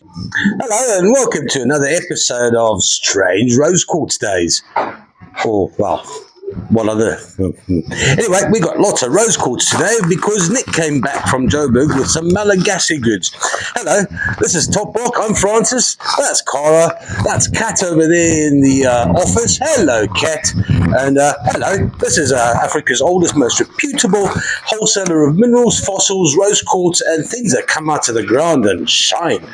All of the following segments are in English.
Hello and welcome to another episode of Strange Rose Quartz Days. Or, well, what other... Anyway, we got lots of rose quartz today because Nick came back from Joburg with some Malagasy goods. Hello, this is Top Rock. I'm Francis. That's Cara. That's Kat over there in the office. Hello, Kat. And hello, this is Africa's oldest, most reputable wholesaler of minerals, fossils, rose quartz, and things that come out of the ground and shine.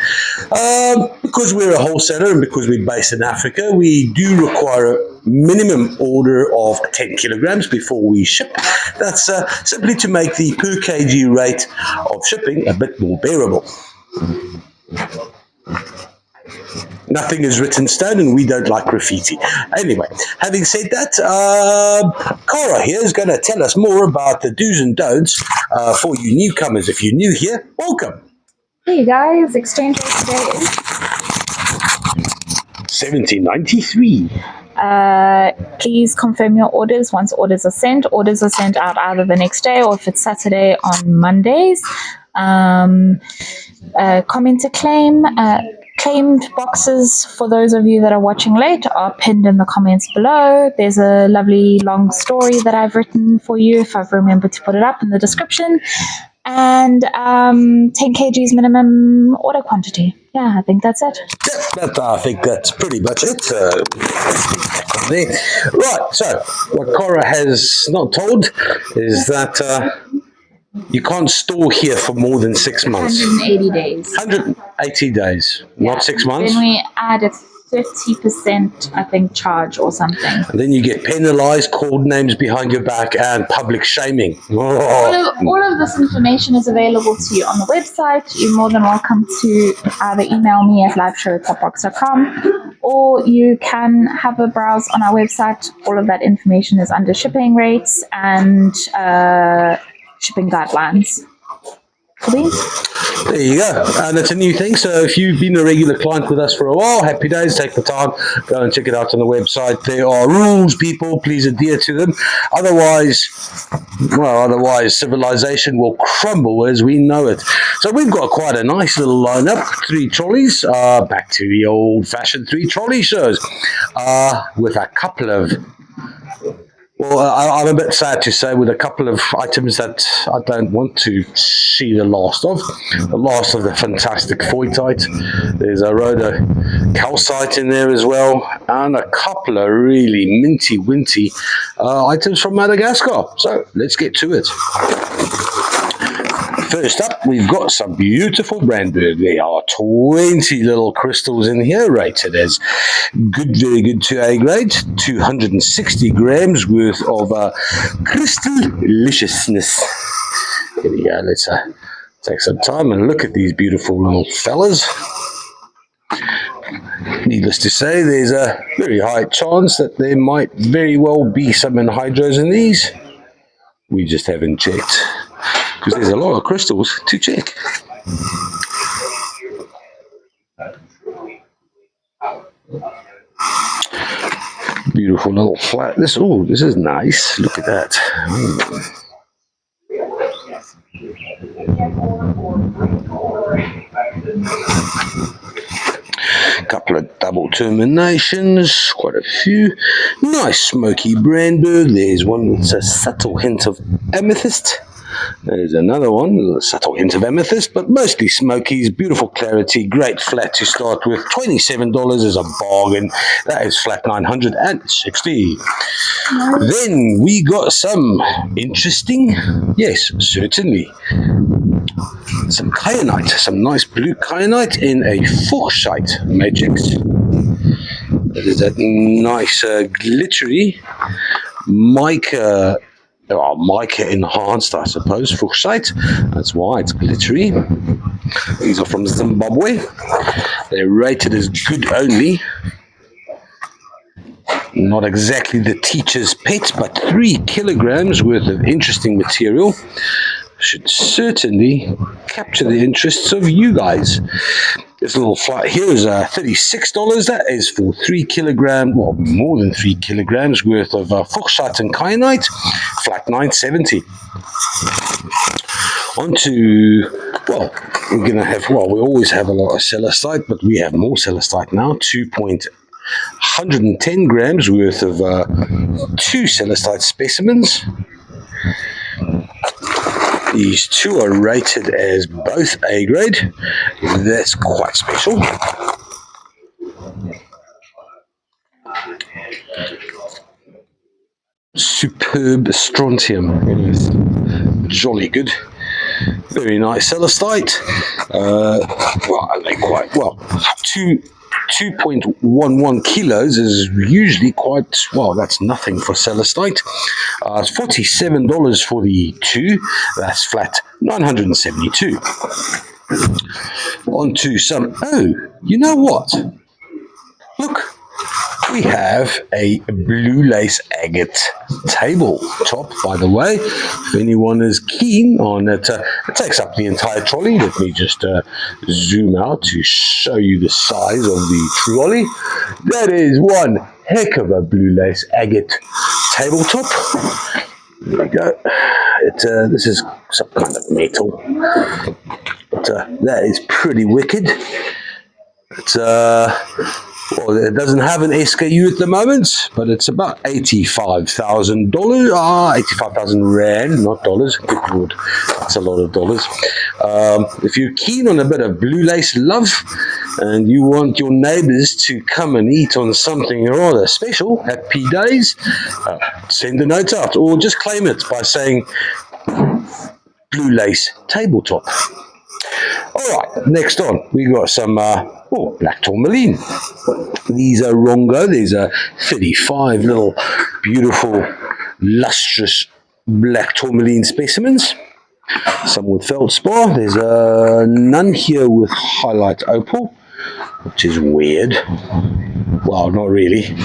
Because we're a wholesaler and because we're based in Africa, we do require a minimum order of 10 kilograms before we ship. That's simply to make the per kg rate of shipping a bit more bearable. Nothing is written in stone and we don't like graffiti. Anyway, having said that, Cara here is going to tell us more about the do's and don'ts for you newcomers. If you're new here, welcome. Hey guys, exchange rate today is 1793. Please confirm your orders once orders are sent. Orders are sent out either the next day or if it's Saturday on Mondays. Comment to claim. Claimed boxes for those of you that are watching late are pinned in the comments below. There's a lovely long story that I've written for you if I've remembered to put it up in the description. And 10 kgs minimum order quantity. Yeah, I think that's it. I think that's pretty much it. Right, so what Cara has not told is that you can't store here for more than 6 months. 180 days. 180 days, not 6 months. Then we add a 50%, I think, charge or something. And then you get penalized, called names behind your back, and public shaming. Oh. All of this information is available to you on the website. You're more than welcome to either email me at liveshow@topbox.com or you can have a browse on our website. All of that information is under shipping rates and shipping guidelines. There you go, and it's a new thing, so if you've been a regular client with us for a while, happy days, take the time, go and check it out on the website. There are rules, people, please adhere to them, otherwise civilization will crumble as we know it. So we've got quite a nice little lineup, 3 trolleys, back to the old-fashioned 3 trolley shows, with a couple of... Well, I'm a bit sad to say with a couple of items that I don't want to see the last of. The last of the fantastic foytite. There's a rhoda calcite in there as well. And a couple of really minty-winty items from Madagascar. So, let's get to it. First up, we've got some beautiful Brandberg. There are 20 little crystals in here, rated as good, very good 2A grade, 260 grams worth of crystal deliciousness. Here we go, let's take some time and look at these beautiful little fellas. Needless to say, there's a very high chance that there might very well be some anhydrous in these. We just haven't checked, because there's a lot of crystals to check. Beautiful little flat. This is nice. Look at that. Couple of double terminations, quite a few. Nice smoky Brandberg. There's one with a subtle hint of amethyst. There's another one with a subtle hint of amethyst, but mostly smokies. Beautiful clarity, great flat to start with. $27 is a bargain. That is flat 960. Then we got some interesting, yes, certainly, some kyanite, some nice blue kyanite in a fuchsite matrix. That is that nice glittery mica. Mica enhanced, I suppose, fuchsite. That's why it's glittery. These are from Zimbabwe. They're rated as good only. Not exactly the teacher's pet, but 3 kilograms worth of interesting material. Should certainly capture the interests of you guys. This little flight here is $36. That is for 3 kilograms, well, more than 3 kilograms worth of fuchsite and kyanite. Flat 970. On to Well, we're going to have, well, we always have a lot of celestite, but we have more celestite now, 110 grams worth of 2 celestite specimens. These two are rated as both A grade. That's quite special. Superb strontium. Yes. Jolly good. Very nice celestite. Well, they quite well. 2.11 kilos is usually quite, well, that's nothing for celestite. It's $47 for the 2. That's flat 972. On to some, oh, you know what? Look, we have a blue lace agate tabletop, by the way. If anyone is keen on it, it takes up the entire trolley. Let me just zoom out to show you the size of the trolley. That is one heck of a blue lace agate tabletop. There we go. This is some kind of metal, but that is pretty wicked. It's well, it doesn't have an SKU at the moment, but it's about $85,000. 85,000 rand, not dollars. Good Lord, that's a lot of dollars. If you're keen on a bit of blue lace love, and you want your neighbours to come and eat on something rather special, happy days, send a note out, or just claim it by saying blue lace tabletop. All right, next on, we got some black tourmaline. These are Rongo. These are 35 little beautiful, lustrous black tourmaline specimens. Some with feldspar. There's none here with highlight opal, which is weird. Well, not really.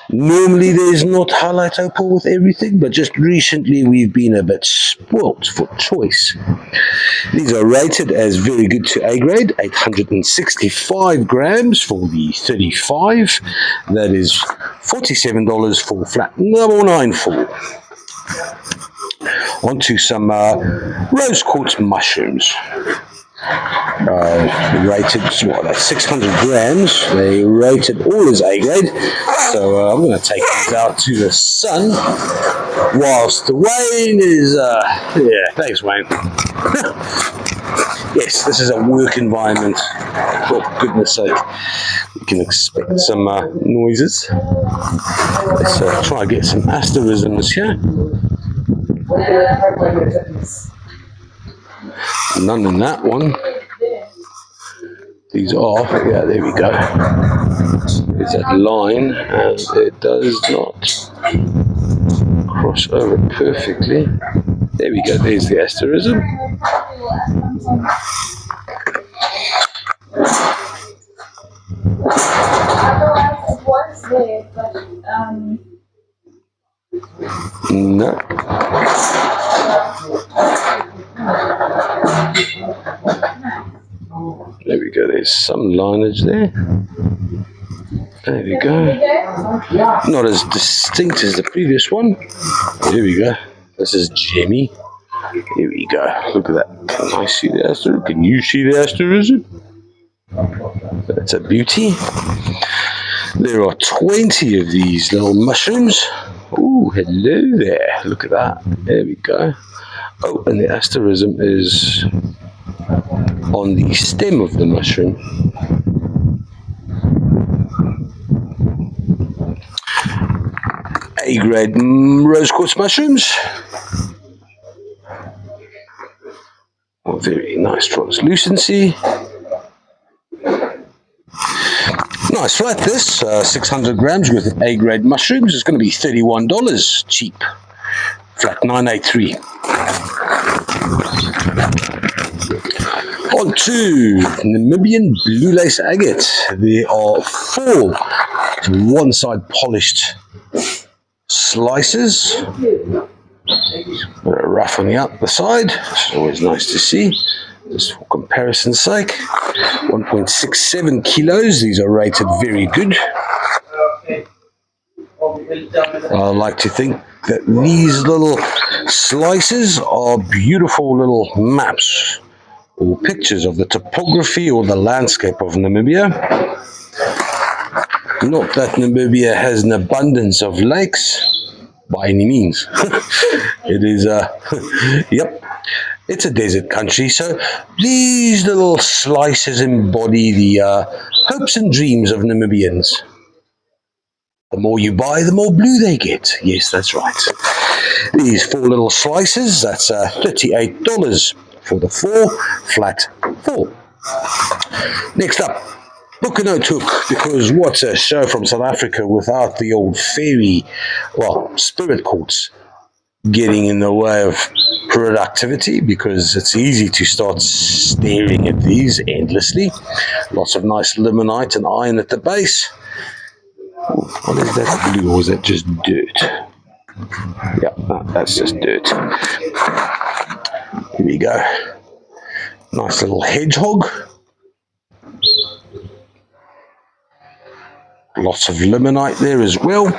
Normally there's not highlight opal with everything, but just recently we've been a bit spoilt for choice. These are rated as very good to A grade, 865 grams for the 35. That is $47 for flat 994. On to some rose quartz mushrooms. Rated, what, that's 600 grams. They rated all as A grade. So I'm going to take these out to the sun whilst Wayne is, yeah, thanks Wayne. Yes, this is a work environment. For goodness sake. You can expect some noises. Let's try and get some asterisms here. None in that one. These are, yeah, there we go. There's that line, and it does not cross over perfectly. There we go, there's the asterism. No. There we go, there's some lineage there. There we go. Not as distinct as the previous one. There we go. This is Jimmy. Here we go. Look at that. Can I see the asterism? Can you see the asterism? That's a beauty. There are 20 of these little mushrooms. Oh, hello there. Look at that. There we go. Oh, and the asterism is on the stem of the mushroom. A-grade rose quartz mushrooms. Oh, very nice translucency. Nice flat this, 600 grams worth of A-grade mushrooms. It's going to be $31, cheap. Flat 983. On to Namibian blue lace agate. There are 4 one-side polished slices. Rough on the upper side. It's always nice to see. Just for comparison's sake. 1.67 kilos. These are rated very good. I like to think that these little slices are beautiful little maps or pictures of the topography or the landscape of Namibia. Not that Namibia has an abundance of lakes by any means. It is yep, it's a desert country, so these little slices embody the hopes and dreams of Namibians. The more you buy, the more blue they get. Yes, that's right. These 4 little slices, that's $38 for the 4, flat 4. Next up, book a note hook, because what's a show from South Africa without the old fairy, well, spirit courts getting in the way of productivity, because it's easy to start staring at these endlessly. Lots of nice limonite and iron at the base. What is that blue, or is that just dirt? Yeah, no, that's just dirt. Here we go. Nice little hedgehog. Lots of limonite there as well.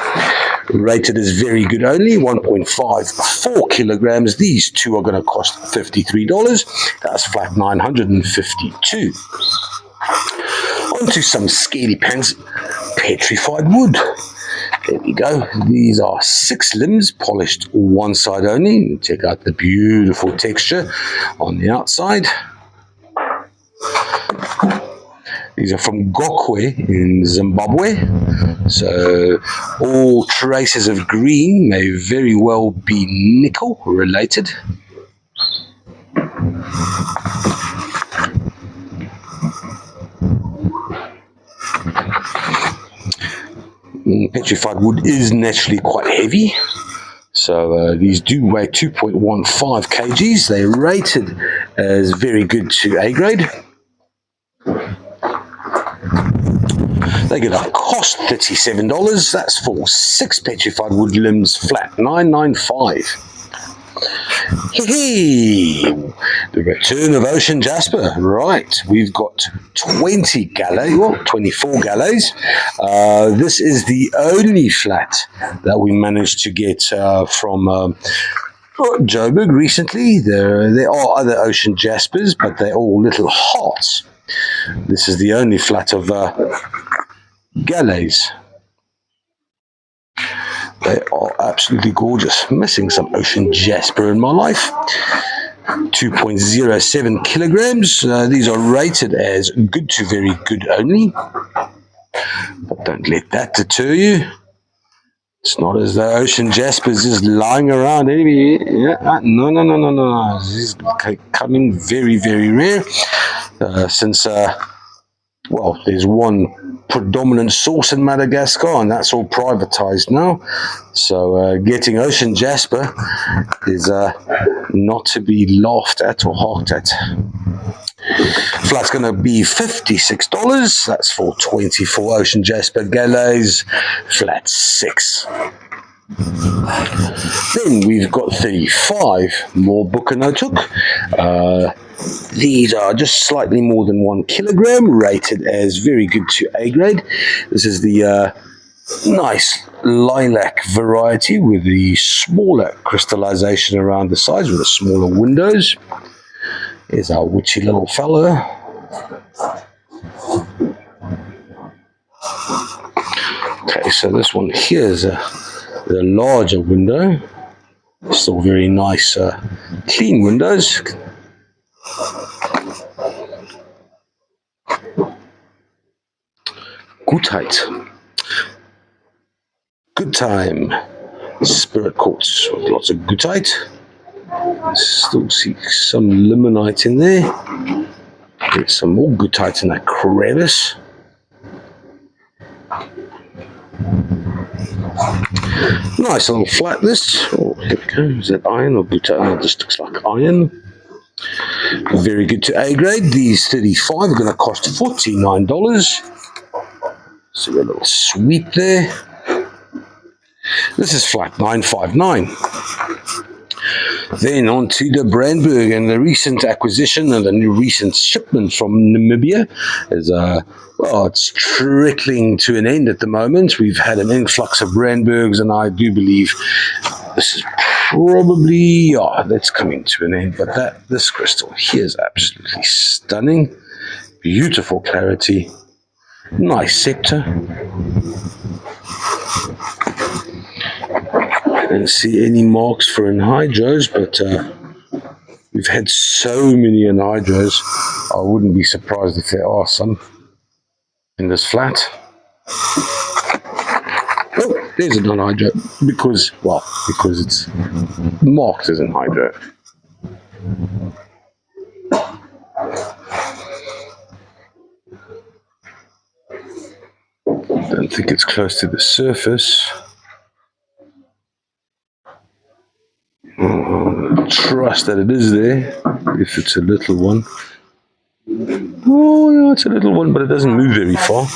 Rated as very good only, 1.54 kilograms. These 2 are going to cost $53. That's flat 952. Onto some scaredy pants petrified wood. There we go. These are 6 limbs, polished one side only. Check out the beautiful texture on the outside. These are from Gokwe in Zimbabwe. So all traces of green may very well be nickel related. Petrified wood is naturally quite heavy, so these do weigh 2.15 kgs. They're rated as very good to A grade. They're going to cost $37. That's for 6 petrified wood limbs, flat 995. Hey, the return of ocean jasper. Right, we've got 20 galleys, well, 24 galleys. This is the only flat that we managed to get from Joburg recently. There are other ocean jaspers, but they're all little hearts. This is the only flat of galleys. They are absolutely gorgeous. Missing some ocean jasper in my life. 2.07 kilograms. These are rated as good to very good only. But don't let that deter you. It's not as though ocean jasper is just lying around anyway. Yeah, no. This is becoming very, very rare. Since well, there's one predominant source in Madagascar, and that's all privatized now. So getting ocean jasper is not to be laughed at or hawked at. Flat's going to be $56. That's for 24 ocean jasper galleys, flat 6. Then we've got 35 more Bucano took. These are just slightly more than 1 kilogram, rated as very good to A grade. This is the nice lilac variety with the smaller crystallization around the sides with the smaller windows. Here's our witchy little fellow. Okay, so this one here is the larger window. Still very nice, clean windows. Goedheid. Good time. Spirit quartz with lots of goedheid. Still see some limonite in there. Get some more goedheid in that crevice. Nice little flatness. Oh, here we go. Is that iron or goedheit? Oh, this looks like iron. Very good to A grade. These 35 are going to cost $49. So a little sweet there. This is flat 959. Then on to the Brandberg, and the recent acquisition and the recent shipment from Namibia is well, it's trickling to an end at the moment. We've had an influx of Brandbergs, and I do believe this is probably, that's coming to an end. But this crystal here is absolutely stunning. Beautiful clarity. Nice sector. I don't see any marks for anhydros, but we've had so many anhydros, I wouldn't be surprised if there are some in this flat. Oh, there's an anhydro, because it's marked as anhydro. Don't think it's close to the surface. Trust that it is there, if it's a little one. Oh, no, it's a little one, but it doesn't move very far.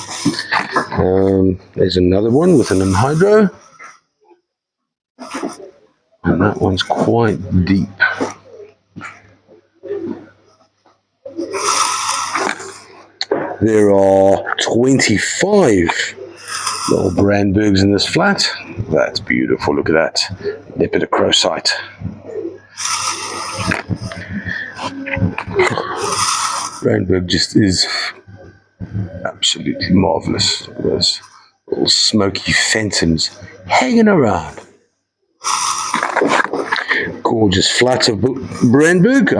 There's another one with an anhydro. And that one's quite deep. There are 25 little Brandbergs in this flat. That's beautiful, look at that. Lepidocrocite. Brandberg just is absolutely marvelous. Those little smoky phantoms hanging around. Gorgeous flat of Brandberg.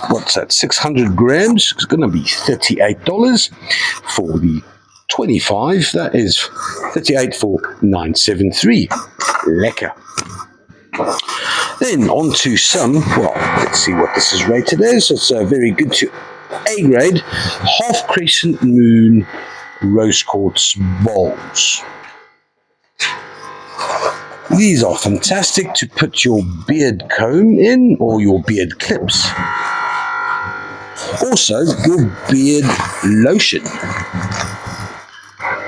What's that? 600 grams. It's going to be $38 for the 25. That is 38 for 973. Lekker. Then on to some, well, let's see what this is rated as. It's very good to A grade, half crescent moon rose quartz bowls. These are fantastic to put your beard comb in, or your beard clips. Also, your beard lotion.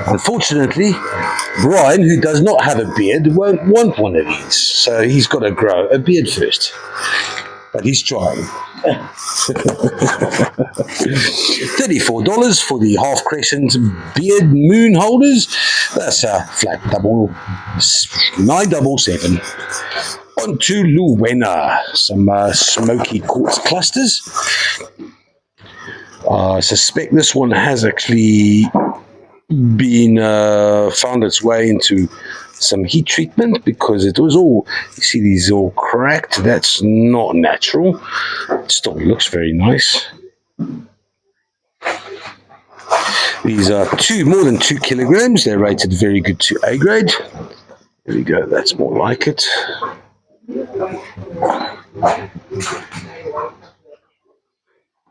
Unfortunately, Brian, who does not have a beard, won't want one of these, so he's got to grow a beard first. But he's trying. $34 for the half crescent beard moon holders. That's a flat double 977. On to Luwena, some smoky quartz clusters. I suspect this one has actually been found its way into some heat treatment, because it was all, you see these all cracked. That's not natural. It still looks very nice. These are more than 2 kilograms. They're rated very good to A grade. There we go, that's more like it.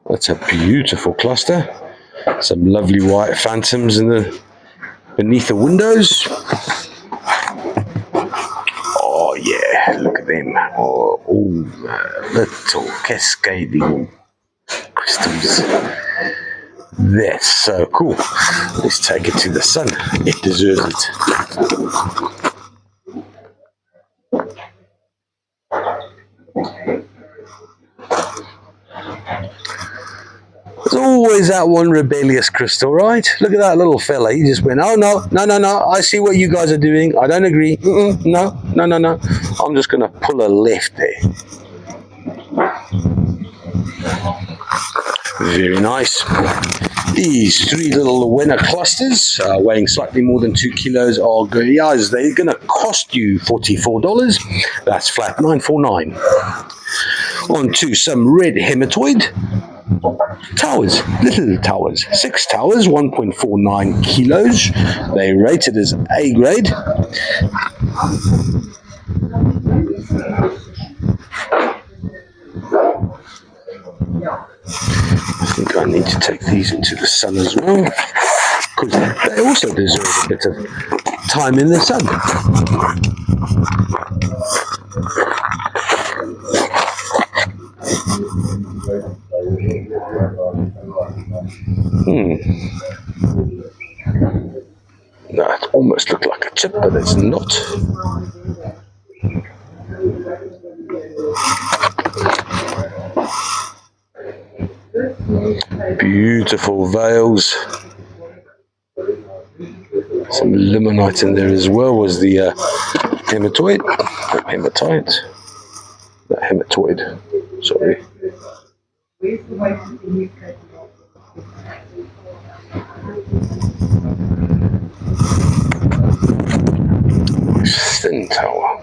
That's a beautiful cluster. Some lovely white phantoms beneath the windows. Oh yeah, look at them. Oh, little cascading crystals. That's so cool. Let's take it to the sun. It deserves it. There's always that one rebellious crystal, right? Look at that little fella. He just went, oh, no. I see what you guys are doing. I don't agree. No. I'm just going to pull a left there. Very nice. These 3 little winner clusters, weighing slightly more than 2 kilos, are guys. They're going to cost you $44. That's flat 949. On to some red hematoid towers, little towers, 6 towers, 1.49 kilos. They're rated as A grade. I think I need to take these into the sun as well, because they also deserve a bit of time in the sun. That almost looked like a chip, but it's not. Beautiful veils. Some limonite in there as well was the hematoid. Hematoid. Sorry. Thin tower.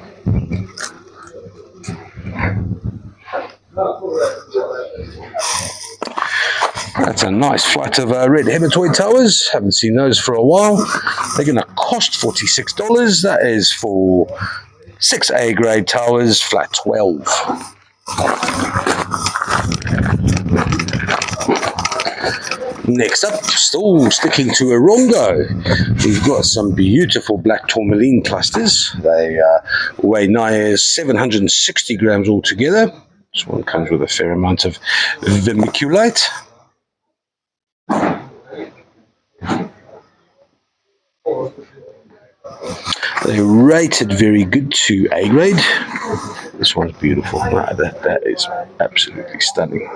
That's a nice flight of red hematoid towers. Haven't seen those for a while. They're going to cost $46. That is for 6 A grade towers, flat 12. Next up, still sticking to Orongo, we've got some beautiful black tourmaline clusters. They weigh nigh 760 grams altogether. This one comes with a fair amount of vermiculite. They're rated very good to A grade. This one's beautiful. That is absolutely stunning.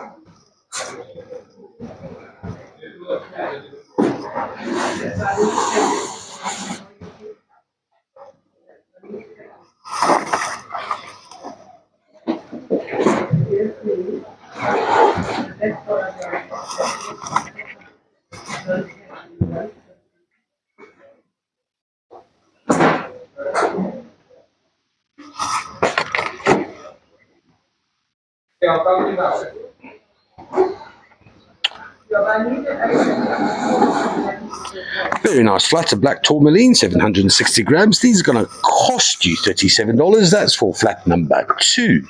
Very nice flat of black tourmaline, 760 grams. These are going to cost you $37. That's for flat number 2.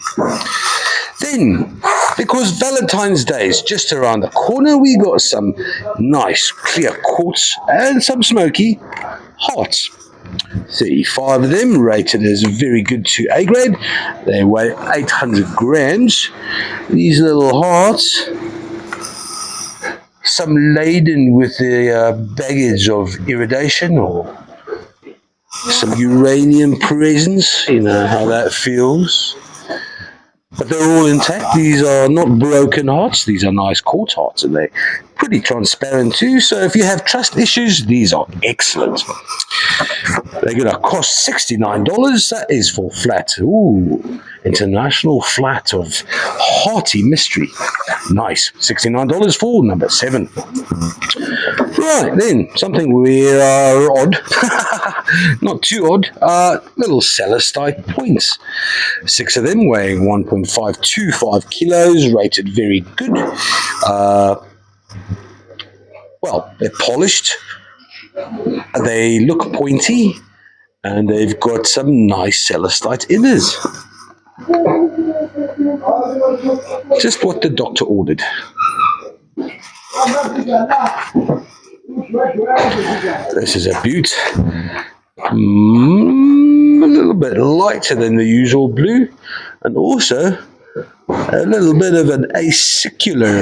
Then, because Valentine's Day is just around the corner, we got some nice clear quartz and some smoky hearts. 35 of them, rated as very good to A grade. They weigh 800 grams. These little hearts, some laden with the baggage of iridation or some uranium presence. You know how that feels. But they're all intact. These are not broken hearts. These are nice quartz hearts, and they're pretty transparent too. So if you have trust issues, these are excellent. They're going to cost $69. That is for flat. Ooh, international flat of hearty mystery. Nice. $69 for number 7. Right, then, something we are odd. Not too odd. Little celestite points. 6 of them weighing 1.525 kilos, rated very good. Well, they're polished. They look pointy, and they've got some nice celestite inners. Just what the doctor ordered. This is a beaut. A little bit lighter than the usual blue, and also a little bit of an acicular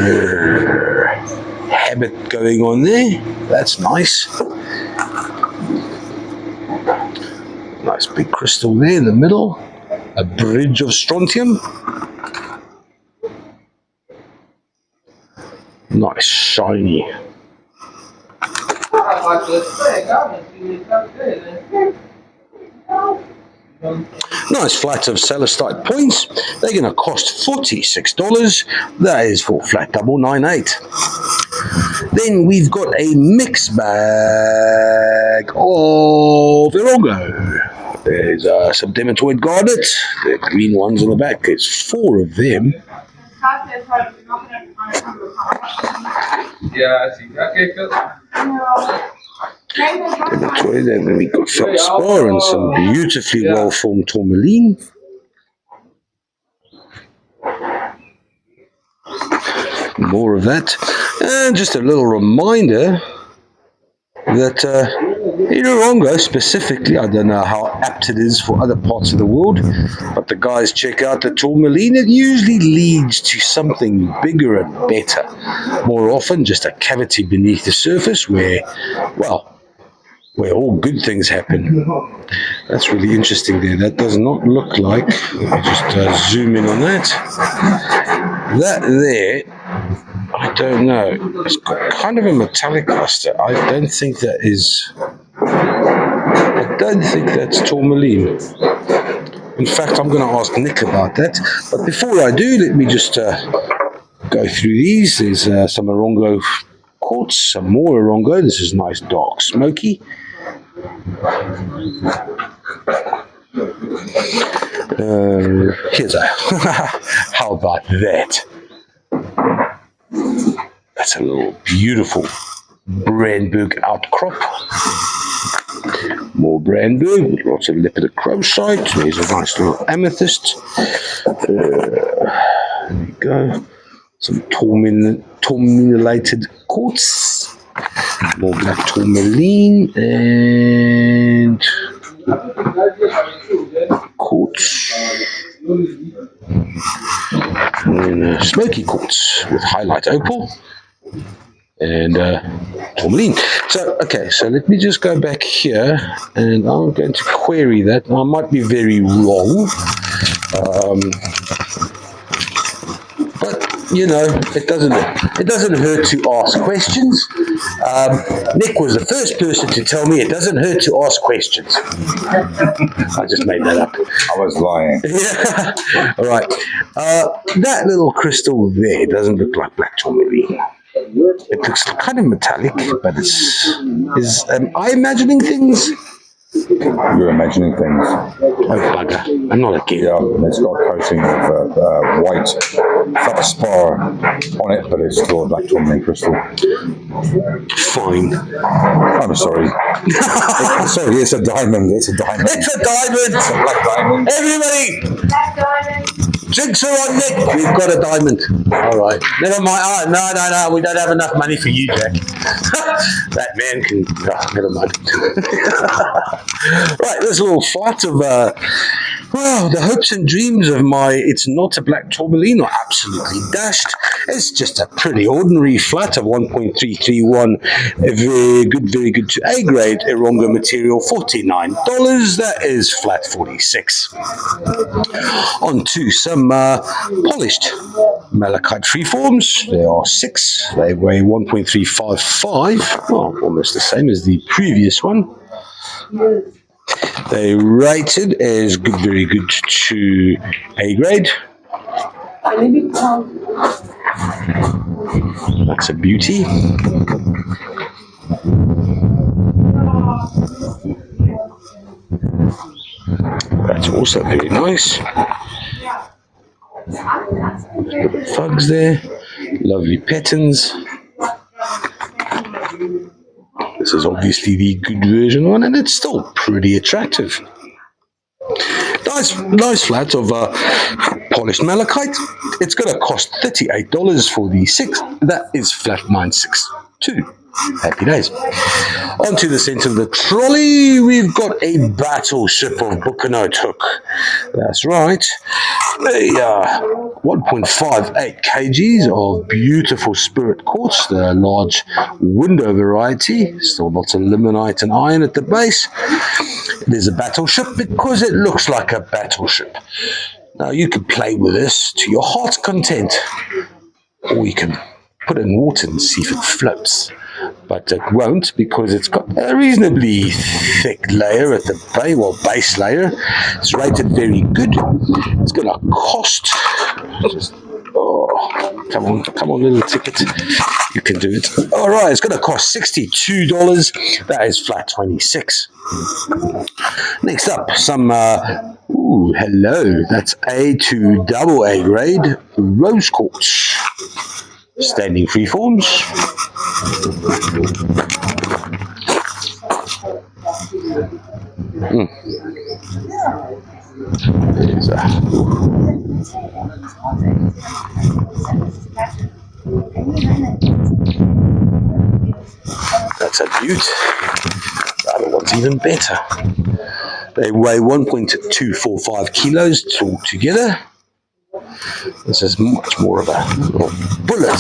habit going on there. That's nice. Nice big crystal there in the middle. A bridge of strontium. Nice shiny. Nice flat of celestite points. They're going to cost $46. That is for flat 998. Then we've got a mixed bag of Orongo. There's some demantoid garnet. The green ones on the back. There's 4 of them. Demantoid, and then we've got feldspar and some beautifully well-formed tourmaline. More of that. And just a little reminder that in Orongo specifically, I don't know how apt it is for other parts of the world, but the guys check out the tourmaline. It usually leads to something bigger and better. More often just a cavity beneath the surface where, well, where all good things happen. That's really interesting there. That does not look like, let me just zoom in on that. That there, I don't know. It's kind of a metallic luster. I don't think that's tourmaline. In fact, I'm going to ask Nick about that. But before I do, let me just go through these. There's some Orongo quartz, some more Orongo. This is nice dark smoky. Here's a how about that? That's a little beautiful Brandberg outcrop. More Brandberg with lots of lepidochrosite. There's a nice little amethyst. There we go. Some tourmalinated quartz. More black tourmaline and quartz. And then smoky quartz with highlight opal and tourmaline. So, okay, so let me just go back here and I'm going to query that. I might be very wrong. But you know, it doesn't hurt to ask questions. Nick was the first person to tell me it doesn't hurt to ask questions. I just made that up. I was lying. Yeah. All right. That little crystal there doesn't look like black tourmaline. It looks kind of metallic, but am I imagining things? You're imagining things. Oh, bugger. I'm not a kid. Yeah, and it's got a coating of white feldspar on it, but it's still a black tourmaline crystal. Fine. I'm sorry. Sorry, it's a diamond. It's a diamond. It's a diamond! It's a black diamond. Everybody! Black diamond. Drinks are on, Nick. We've got a diamond. All right. Never mind. Oh, no. We don't have enough money for you, Jack. That man can... Oh, never mind. Right, there's a little flight of... the hopes and dreams of my It's Not a Black Tourmaline are absolutely dashed. It's just a pretty ordinary flat of 1.331. Very good to A grade Orongo material, $49. That is flat 46. On to some polished malachite freeforms. There are 6. They weigh 1.355. Well, almost the same as the previous one. They rated as very good to A grade. That's a beauty. That's also very nice. Thugs there, lovely patterns. This is obviously the good version one, and it's still pretty attractive. Nice flat of polished malachite. It's going to cost $38 for the 6. That is flat 962. Happy days. Onto the center of the trolley, we've got a battleship of Bucanote hook. That's right. They are 1.58 kgs of beautiful spirit quartz, the large window variety. Still lots of limonite and iron at the base. It is a battleship because it looks like a battleship. Now you can play with this to your heart's content, or you can put it in water and see if it floats. But it won't, because it's got a reasonably thick layer at the base layer. It's rated very good. It's going to cost, come on, little ticket. You can do it. All right, it's going to cost $62. That is flat 26. Next up, some, hello, that's A to double A grade rose quartz. Standing freeforms. There's that's a beaut. The other one's even better. They weigh 1.245 kilos altogether. This is much more of a bullet.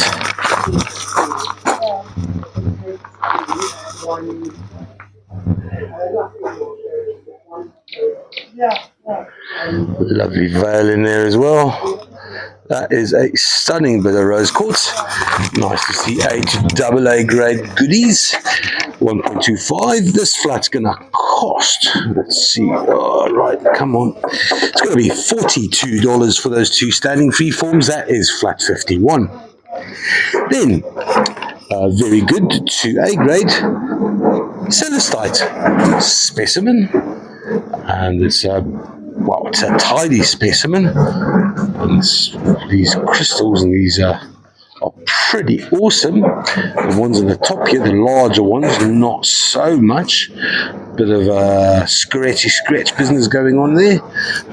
Lovely veil in there as well. That is a stunning bit of rose quartz. Nice to see AA grade goodies. 1.25. This flat's gonna cost, let's see, all right, come on. It's gonna be $42 for those two standing free forms. That is flat 51. Then, very good 2A grade celestite specimen, and it's well, it's a tidy specimen, and these crystals and these are pretty awesome. The ones on the top here, the larger ones, not so much. Bit of a scratch business going on there,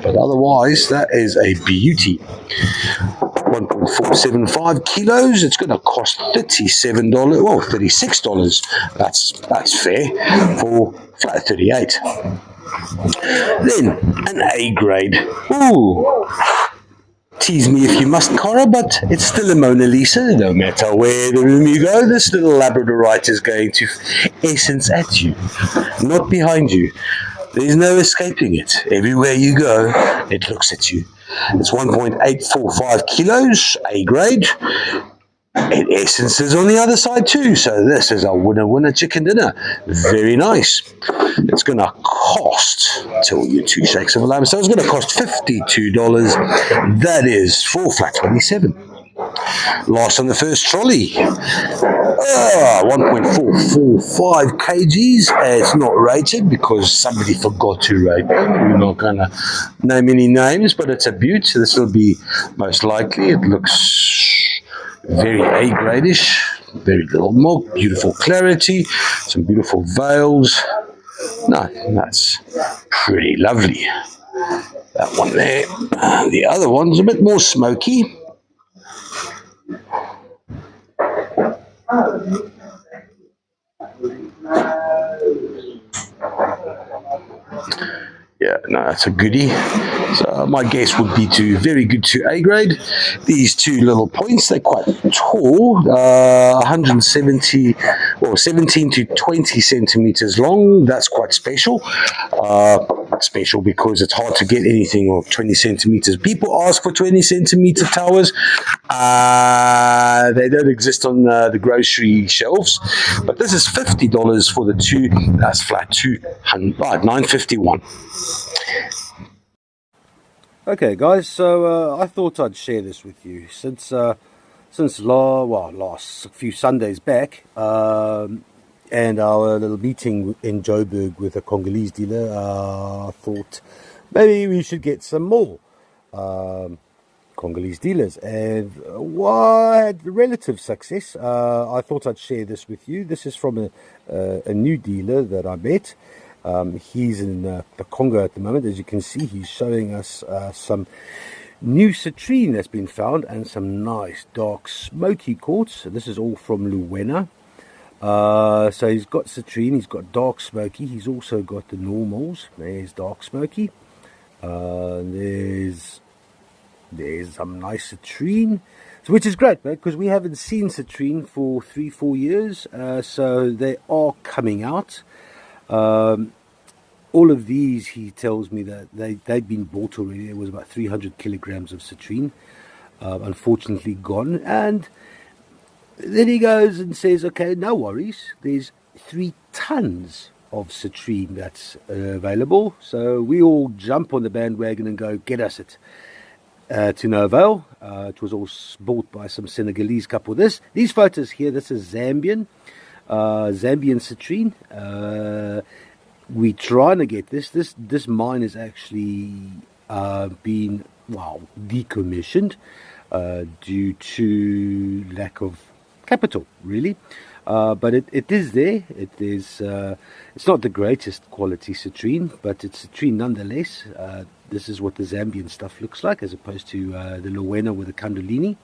but otherwise that is a beauty. 1.475 kilos. It's going to cost $37, well, $36. That's fair for flat 38. Then an A grade. Ooh. Tease me if you must, Cora, but it's still a Mona Lisa. No matter where the room you go, this little labradorite is going to essence at you, not behind you. There's no escaping it. Everywhere you go, it looks at you. It's 1.845 kilos, A grade. It essences on the other side too, so this is a winner chicken dinner. Very nice. It's going to cost, tell you 2 shakes of a lamb, so it's going to cost $52. That is for flat 27. Last on the first trolley. 1.445 kgs. It's not rated because somebody forgot to rate them. We're not going to name any names, but it's a beaut. This will be most likely. It looks very A-gradish, very little milk, beautiful clarity, some beautiful veils. No, that's pretty lovely. That one there. The other one's a bit more smoky. Yeah, no, that's a goodie. So my guess would be very good to A grade. These two little points, they're quite tall, 170 or 17 to 20 centimeters long. That's quite special. Special because it's hard to get anything of 20 centimeters. People ask for 20 centimeter towers. They don't exist on the grocery shelves, but this is $50 for the two. That's flat 951. Okay, guys. So I thought I'd share this with you since last few Sundays back, and our little meeting in Joburg with a Congolese dealer. I thought maybe we should get some more Congolese dealers, and I had relative success. I thought I'd share this with you. This is from a new dealer that I met. He's in the Congo at the moment. As you can see, he's showing us some new citrine that's been found and some nice dark smoky quartz. This is all from Luwena. So he's got citrine, he's got dark smoky, he's also got the normals. There's dark smoky. There's some nice citrine, which is great, because we haven't seen citrine for 3-4 years. So they are coming out. All of these, he tells me that they'd been bought already. It was about 300 kilograms of citrine, unfortunately gone. And then he goes and says, okay, no worries, there's 3 tons of citrine that's available. So we all jump on the bandwagon and go, get us it. To no avail. It was all bought by some Senegalese couple. These photos here, this is Zambian citrine. We're trying to get this mine is actually been decommissioned due to lack of capital, really. But it is there. It is. It's not the greatest quality citrine, but it's citrine nonetheless. This is what the Zambian stuff looks like, as opposed to the Luwena with the Kundalini.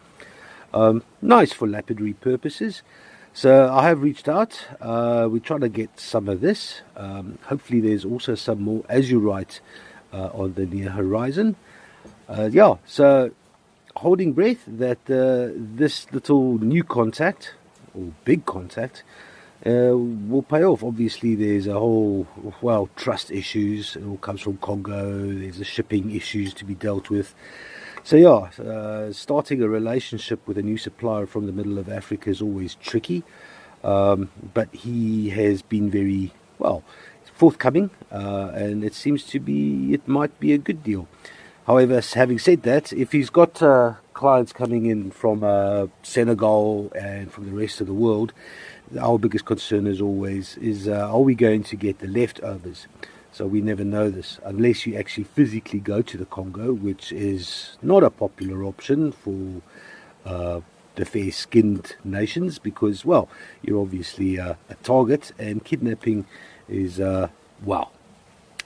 Nice for lapidary purposes. So I have reached out. We're trying to get some of this. Hopefully there's also some more azurite on the near horizon. So holding breath that this little new contact, or big contact, will pay off. Obviously there's a whole, trust issues. It all comes from Congo. There's the shipping issues to be dealt with. So yeah, starting a relationship with a new supplier from the middle of Africa is always tricky, but he has been very well forthcoming, and it seems to be it might be a good deal. However, having said that, if he's got clients coming in from Senegal and from the rest of the world, our biggest concern is always are we going to get the leftovers? So we never know this unless you actually physically go to the Congo, which is not a popular option for the fair-skinned nations because, well, you're obviously a target, and kidnapping is, well,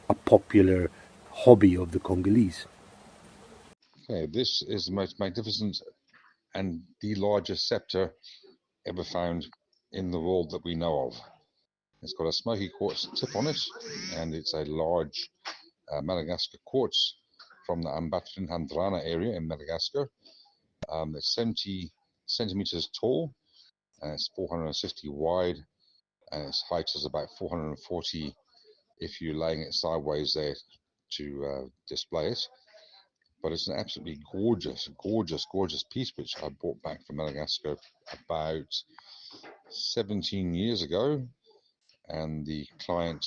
a popular hobby of the Congolese. Okay, this is the most magnificent and the largest scepter ever found in the world that we know of. It's got a smoky quartz tip on it, and it's a large Madagascar quartz from the Ambatrin-Handrana area in Madagascar. It's 70 centimeters tall, and it's 460 wide, and its height is about 440 if you're laying it sideways there to display it. But it's an absolutely gorgeous, gorgeous, gorgeous piece which I brought back from Madagascar about 17 years ago, and the client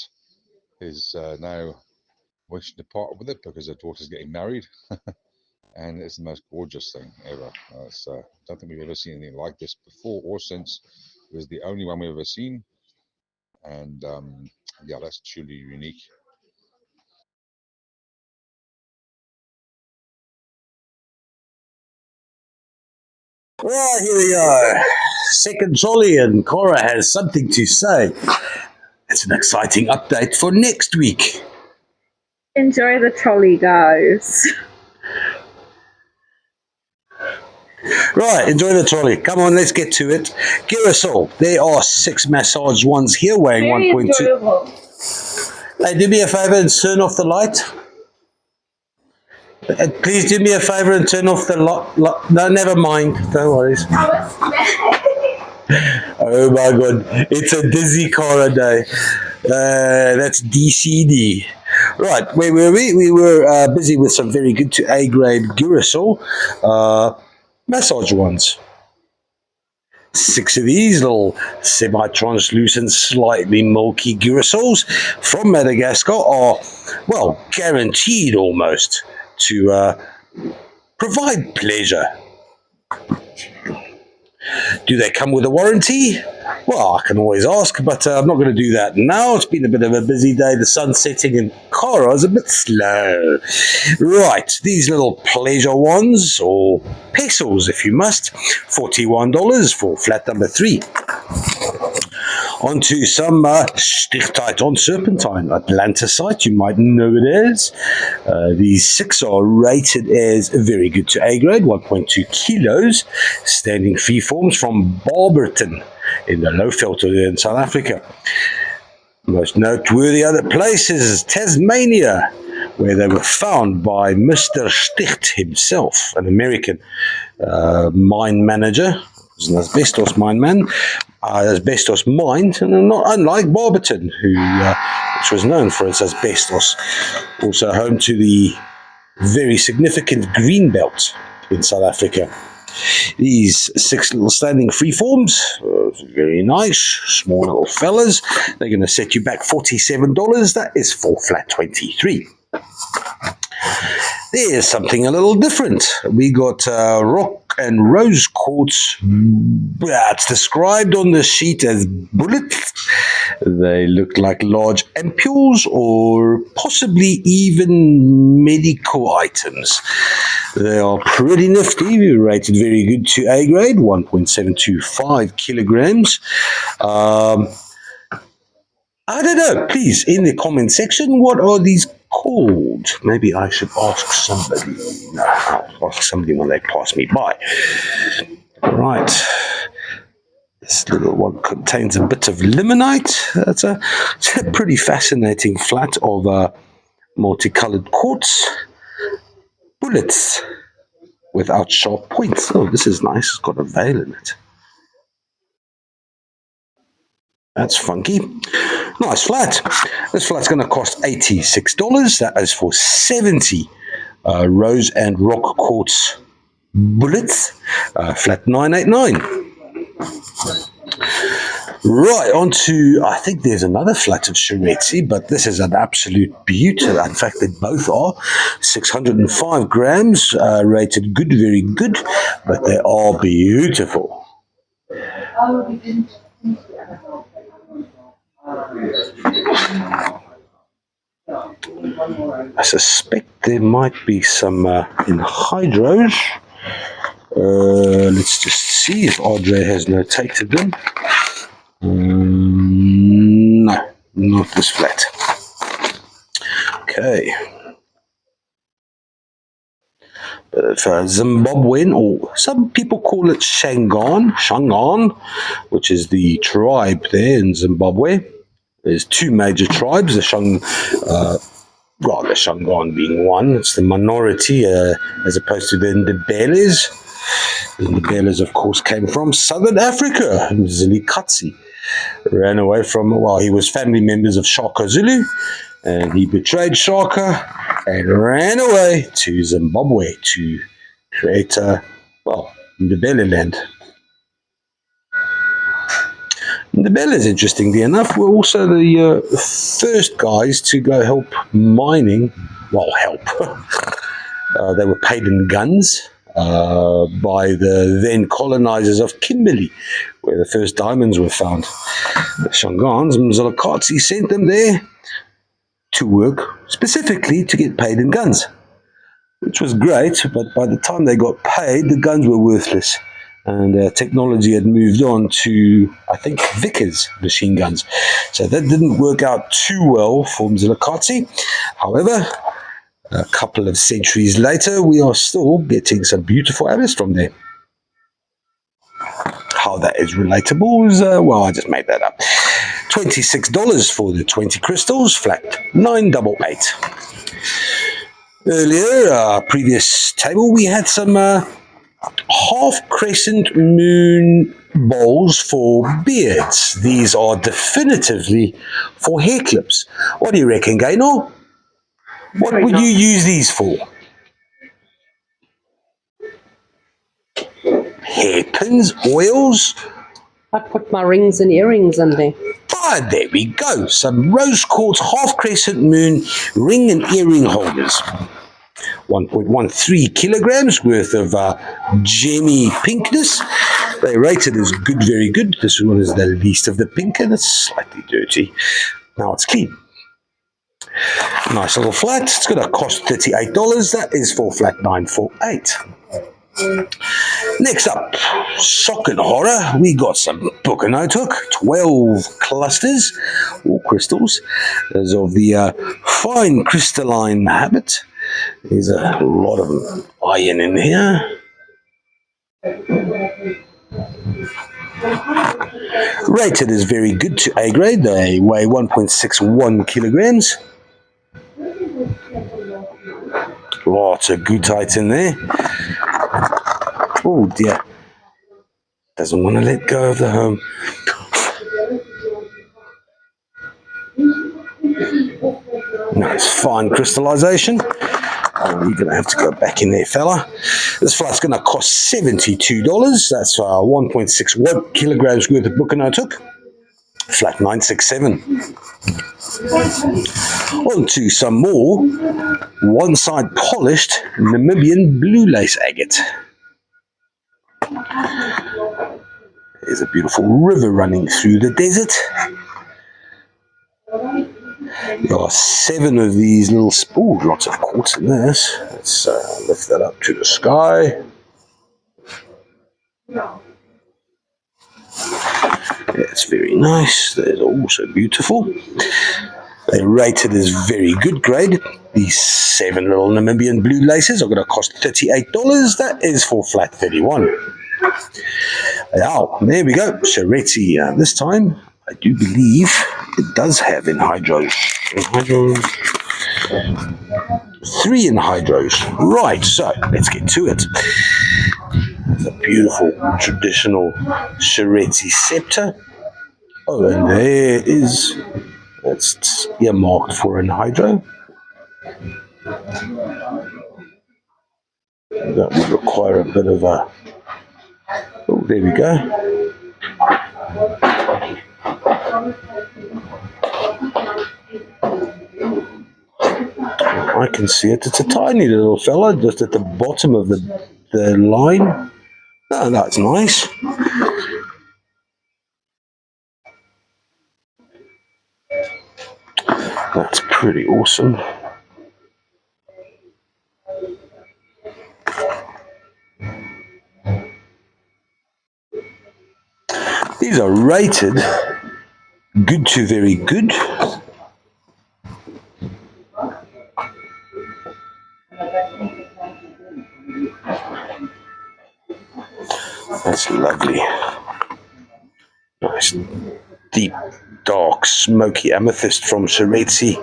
is now wishing to part with it because her daughter's getting married. And it's the most gorgeous thing ever. I don't think we've ever seen anything like this before or since. It was the only one we've ever seen, and yeah, that's truly unique. Well, here we go. Second trolley, and Cora has something to say. It's an exciting update for next week. Enjoy the trolley, guys. Right, enjoy the trolley. Come on, let's get to it. Girasol. There are 6 massage ones here weighing Very 1.2. enjoyable. Hey, do me a favor and turn off the light. Please do me a favor and turn off the light. No, never mind. Don't worry. Oh my god, it's a dizzy Cora day. That's DCD. Right, where were we? We were busy with some very good to A grade Girasol massage ones. 6 of these little semi-translucent, slightly milky Girasols from Madagascar are, well, guaranteed almost to provide pleasure. Do they come with a warranty? Well, I can always ask, but I'm not going to do that now. It's been a bit of a busy day. The sun's setting and Cora's a bit slow. Right, these little pleasure ones, or pesos if you must, $41 for flat number 3. Onto some Stichtite on Serpentine, Atlanticite, you might know it as. These 6 are rated as very good to A grade, 1.2 kilos, standing free forms from Barberton in the Lowveld area in South Africa. Most noteworthy other places is Tasmania, where they were found by Mr. Sticht himself, an American mine manager. He was an asbestos mine man, asbestos mined, and not unlike Barberton, which was known for its asbestos. Also home to the very significant green belt in South Africa. These 6 little standing freeforms, very nice, small little fellas. They're going to set you back $47. That is for flat 23. There's something a little different. We got rock and rose quartz. It's described on the sheet as bullets. They look like large ampules or possibly even medical items. They are pretty nifty. We rated very good to A grade, 1.725 kilograms. I don't know. Please, in the comment section, what are these called? Maybe I should ask somebody. No, I'll ask somebody when they pass me by. Right. This little one contains a bit of limonite. It's a pretty fascinating flat of multicolored quartz. Bullets without sharp points. Oh, this is nice. It's got a veil in it. That's funky. Nice flat. This flat's going to cost $86. That is for 70 rose and rock quartz bullets, flat 989. Right, on to, I think there's another flat of Shiretsi, but this is an absolute beauty. In fact, they both are 605 grams, rated good, very good, but they are beautiful. I suspect there might be some in hydros. Let's just see if Audrey has notated them. No, not this flat. Okay. For Zimbabwean, or some people call it Shangaan, which is the tribe there in Zimbabwe. There's two major tribes, the Shangaan being one. It's the minority as opposed to the Ndebele's. The Ndebele's, of course, came from Southern Africa. Zilikatsi ran away from, he was family members of Shaka Zulu, and he betrayed Shaka and ran away to Zimbabwe to create, Ndebele land. Ndebele's, interestingly enough, were also the first guys to go help mining. They were paid in guns by the then colonizers of Kimberley, where the first diamonds were found. The Shangans, Mzilakatsi, sent them there to work specifically to get paid in guns, which was great, but by the time they got paid, the guns were worthless. And technology had moved on to, I think, Vickers machine guns. So that didn't work out too well for Mzilakatsi. However, a couple of centuries later, we are still getting some beautiful amethyst from there. How that is relatable is, I just made that up. $26 for the 20 crystals, flat 988. Earlier, previous table, we had some half crescent moon bowls for beards. These are definitively for hair clips. What do you reckon, Gaynor? What would you use these for? Hairpins, oils? I'd put my rings and earrings in there. There we go. Some rose quartz half crescent moon ring and earring holders. 1.13 kilograms worth of gemmy pinkness. They rated as good, very good. This one is the least of the pink and it's slightly dirty. Now it's clean. Nice little flat. It's going to cost $38. That is for flat 948. Next up, shock and horror. We got some Bucanote hook, 12 clusters, all crystals. As of the fine crystalline habit. There's a lot of iron in here. Rated is very good to A grade. They weigh 1.61 kilograms. Lots of goethite in there. Oh dear. Doesn't want to let go of the home. Nice fine crystallization. You're going to have to go back in there, fella. This flat's going to cost $72. That's 1.61 kilograms worth of Bucanote hook. Flat 967. On to some more one-side polished Namibian blue lace agate. There's a beautiful river running through the desert. There are 7 of these little spools, lots of quartz in this. Let's lift that up to the sky. It's very nice. They're also beautiful. They're rated as very good grade. These 7 little Namibian blue laces are going to cost $38. That is for flat 31. Now, there we go. Shiretsi. This time, I do believe it does have in hydros. 3 in hydros. Right, so let's get to it. It's a beautiful traditional Shiretsi scepter. Oh, and there is, it's earmarked for an hydro. That would require a bit of a... Oh, there we go. I can see it. It's a tiny little fella just at the bottom of the line. Oh, that's nice. That's pretty awesome. These are rated good to very good. That's lovely. Nice, deep, dark, smoky amethyst from Shiretsi.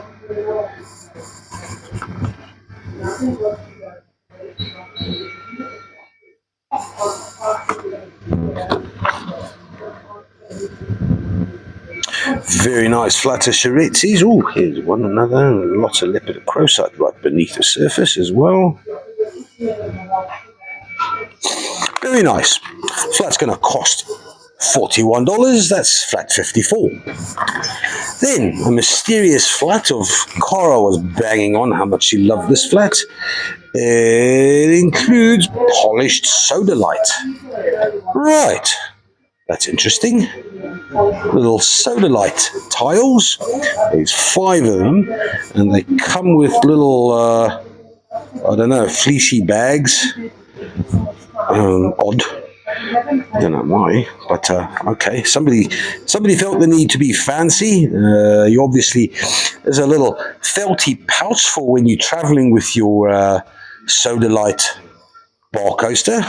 Very nice flatter Shiretsis. Oh, here's one another. Lots of lepidocrocite right beneath the surface as well. Very nice. Flat's going to cost $41. That's flat 54. Then a mysterious flat of Cara was banging on how much she loved this flat. It includes polished sodalite. Right. That's interesting. Little sodalite tiles. There's 5 of them, and they come with little, I don't know, fleecy bags. Odd. I don't know why, but okay. Somebody felt the need to be fancy. You obviously, there's a little felty pouch for when you're traveling with your sodalite bar coaster,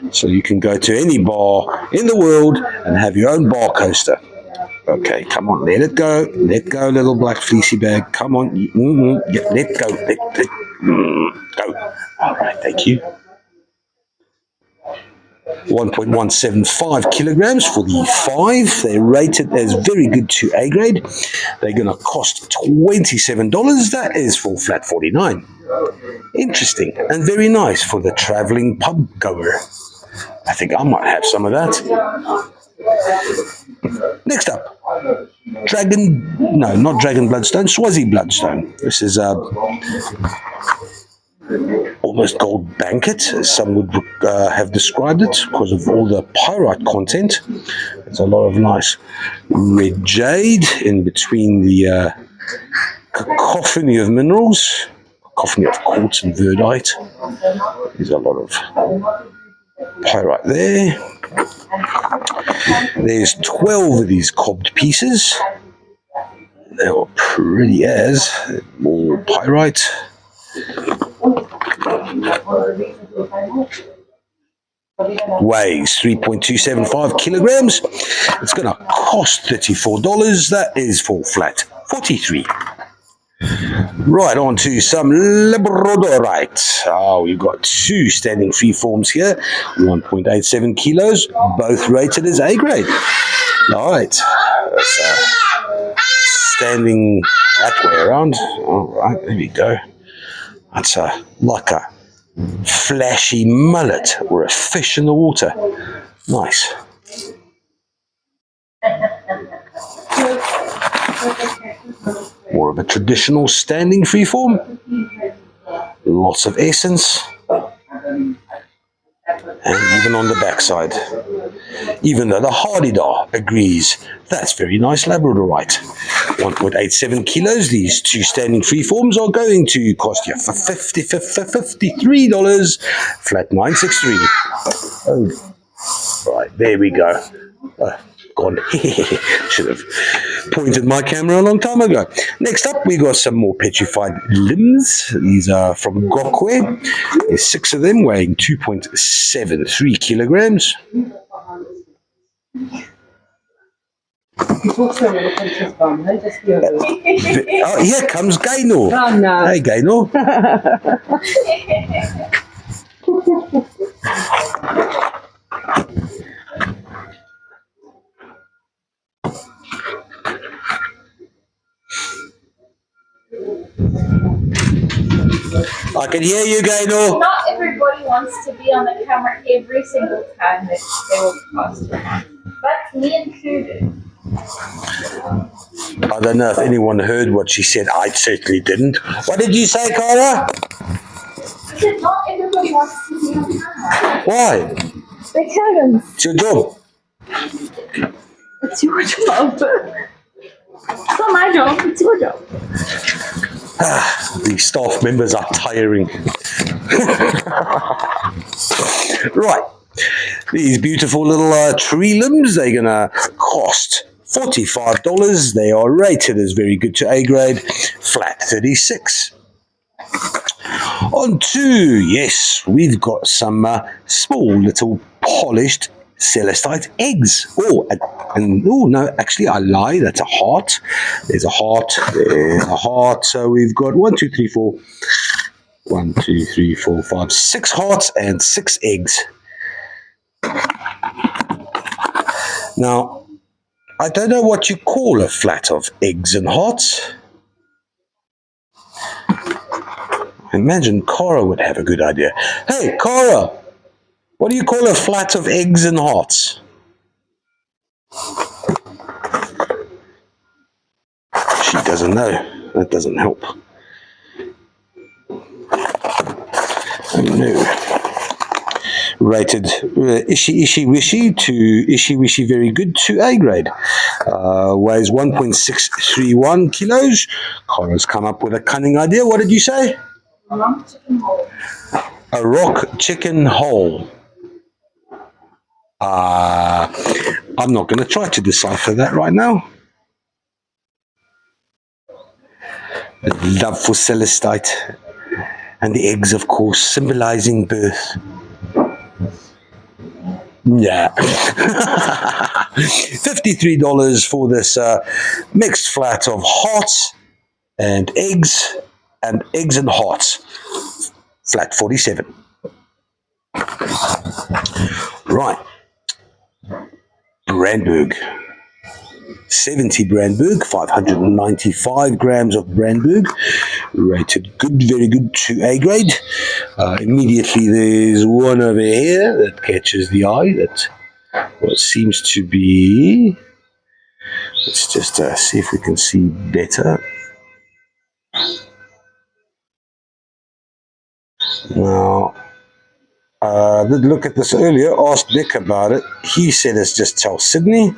so you can go to any bar in the world and have your own bar coaster. Okay, come on, let it go, little black fleecy bag. Come on, yeah, let go, go. All right, thank you. 1.175 kilograms for the 5. They're rated as very good to A grade. They're going to cost $27. That is for flat 49. Interesting and very nice for the traveling pub goer. I think I might have some of that. Next up, not dragon bloodstone, Swazi bloodstone. This is almost gold banket, as some would have described it, because of all the pyrite content. There's a lot of nice red jade in between the cacophony of minerals, cacophony of quartz and verdite. There's a lot of pyrite there. There's 12 of these cobbed pieces. They were pretty as, all pyrite. Weighs 3.275 kilograms. It's going to cost $34. That is for flat 43. Right, on to some labradorite. Oh, we've got 2 standing freeforms here, 1.87 kilos, both rated as A grade. All right, that's standing that way around. All right, there we go. That's like a flashy mullet or a fish in the water. Nice. More of a traditional standing freeform. Lots of essence. And even on the backside. Even though the Hardidar agrees, that's very nice labradorite. 1.87 kilos. These 2 standing freeforms are going to cost you for $53. Flat 963. Oh, right, there we go. Gone. Should have pointed my camera a long time ago. Next up, we got some more petrified limbs. These are from Gokwe. There's 6 of them, weighing 2.73 kilograms. Oh, here comes Gaino. Oh, no. Hey, Gaino. I can hear you, Gaino. Not everybody wants to be on the camera every single time that they will cast one. But me included. I don't know if anyone heard what she said. I certainly didn't. What did you say, Cara? I said not everybody wants to be on camera. Why? Because It's your job. it's your job. It's not my job, it's your job. The staff members are tiring. Right. These beautiful little tree limbs, they're going to cost $45. They are rated as very good to A grade, flat 36. On to, yes, we've got some small little polished celestite eggs. Oh, no, actually I lie, that's a heart. There's a heart, there's a heart. So we've got 6 hearts and 6 eggs. Now, I don't know what you call a flat of eggs and hearts. I imagine Cara would have a good idea. Hey, Cara, what do you call a flat of eggs and hearts? She doesn't know. That doesn't help. No. Rated Ishi Wishy to Ishi Wishy very good to A grade. Weighs 1.631 kilos. Cara's come up with a cunning idea. What did you say? A rock chicken hole. I'm not going to try to decipher that right now. The love for celestite. And the eggs, of course, symbolizing birth. Yeah. $53 for this mixed flat of hearts and eggs and hearts. Flat 47. Right. Brandberg. 70 Brandberg, 595 grams of Brandberg, rated good, very good to A grade. Immediately there's one over here that catches the eye, that what seems to be, let's just see if we can see better. Now, I did look at this earlier, asked Nick about it. He said it's just Charles Sydney.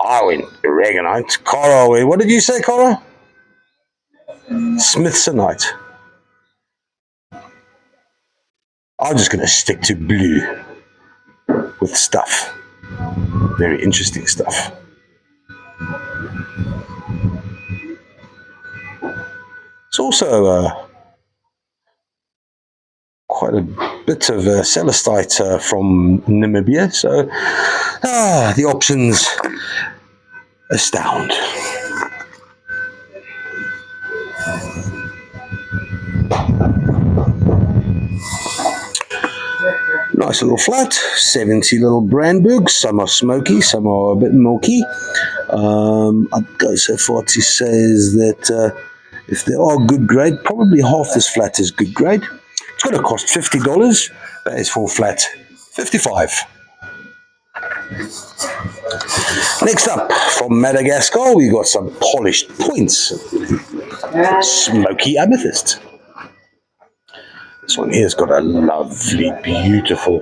I went Reaganite. Cara, what did you say, Cara? Smithsonite. I'm just going to stick to blue with stuff. Very interesting stuff. It's also quite a bit of celestite from Namibia, so the options astound. Nice little flat, 70 little Brandbergs. Some are smoky, some are a bit milky. I'd go so far to say that if they are good grade, probably half this flat is good grade. It's going to cost $50. That is for flat 55. Next up, from Madagascar, we got some polished points. Smoky amethyst. This one here's got a lovely, beautiful.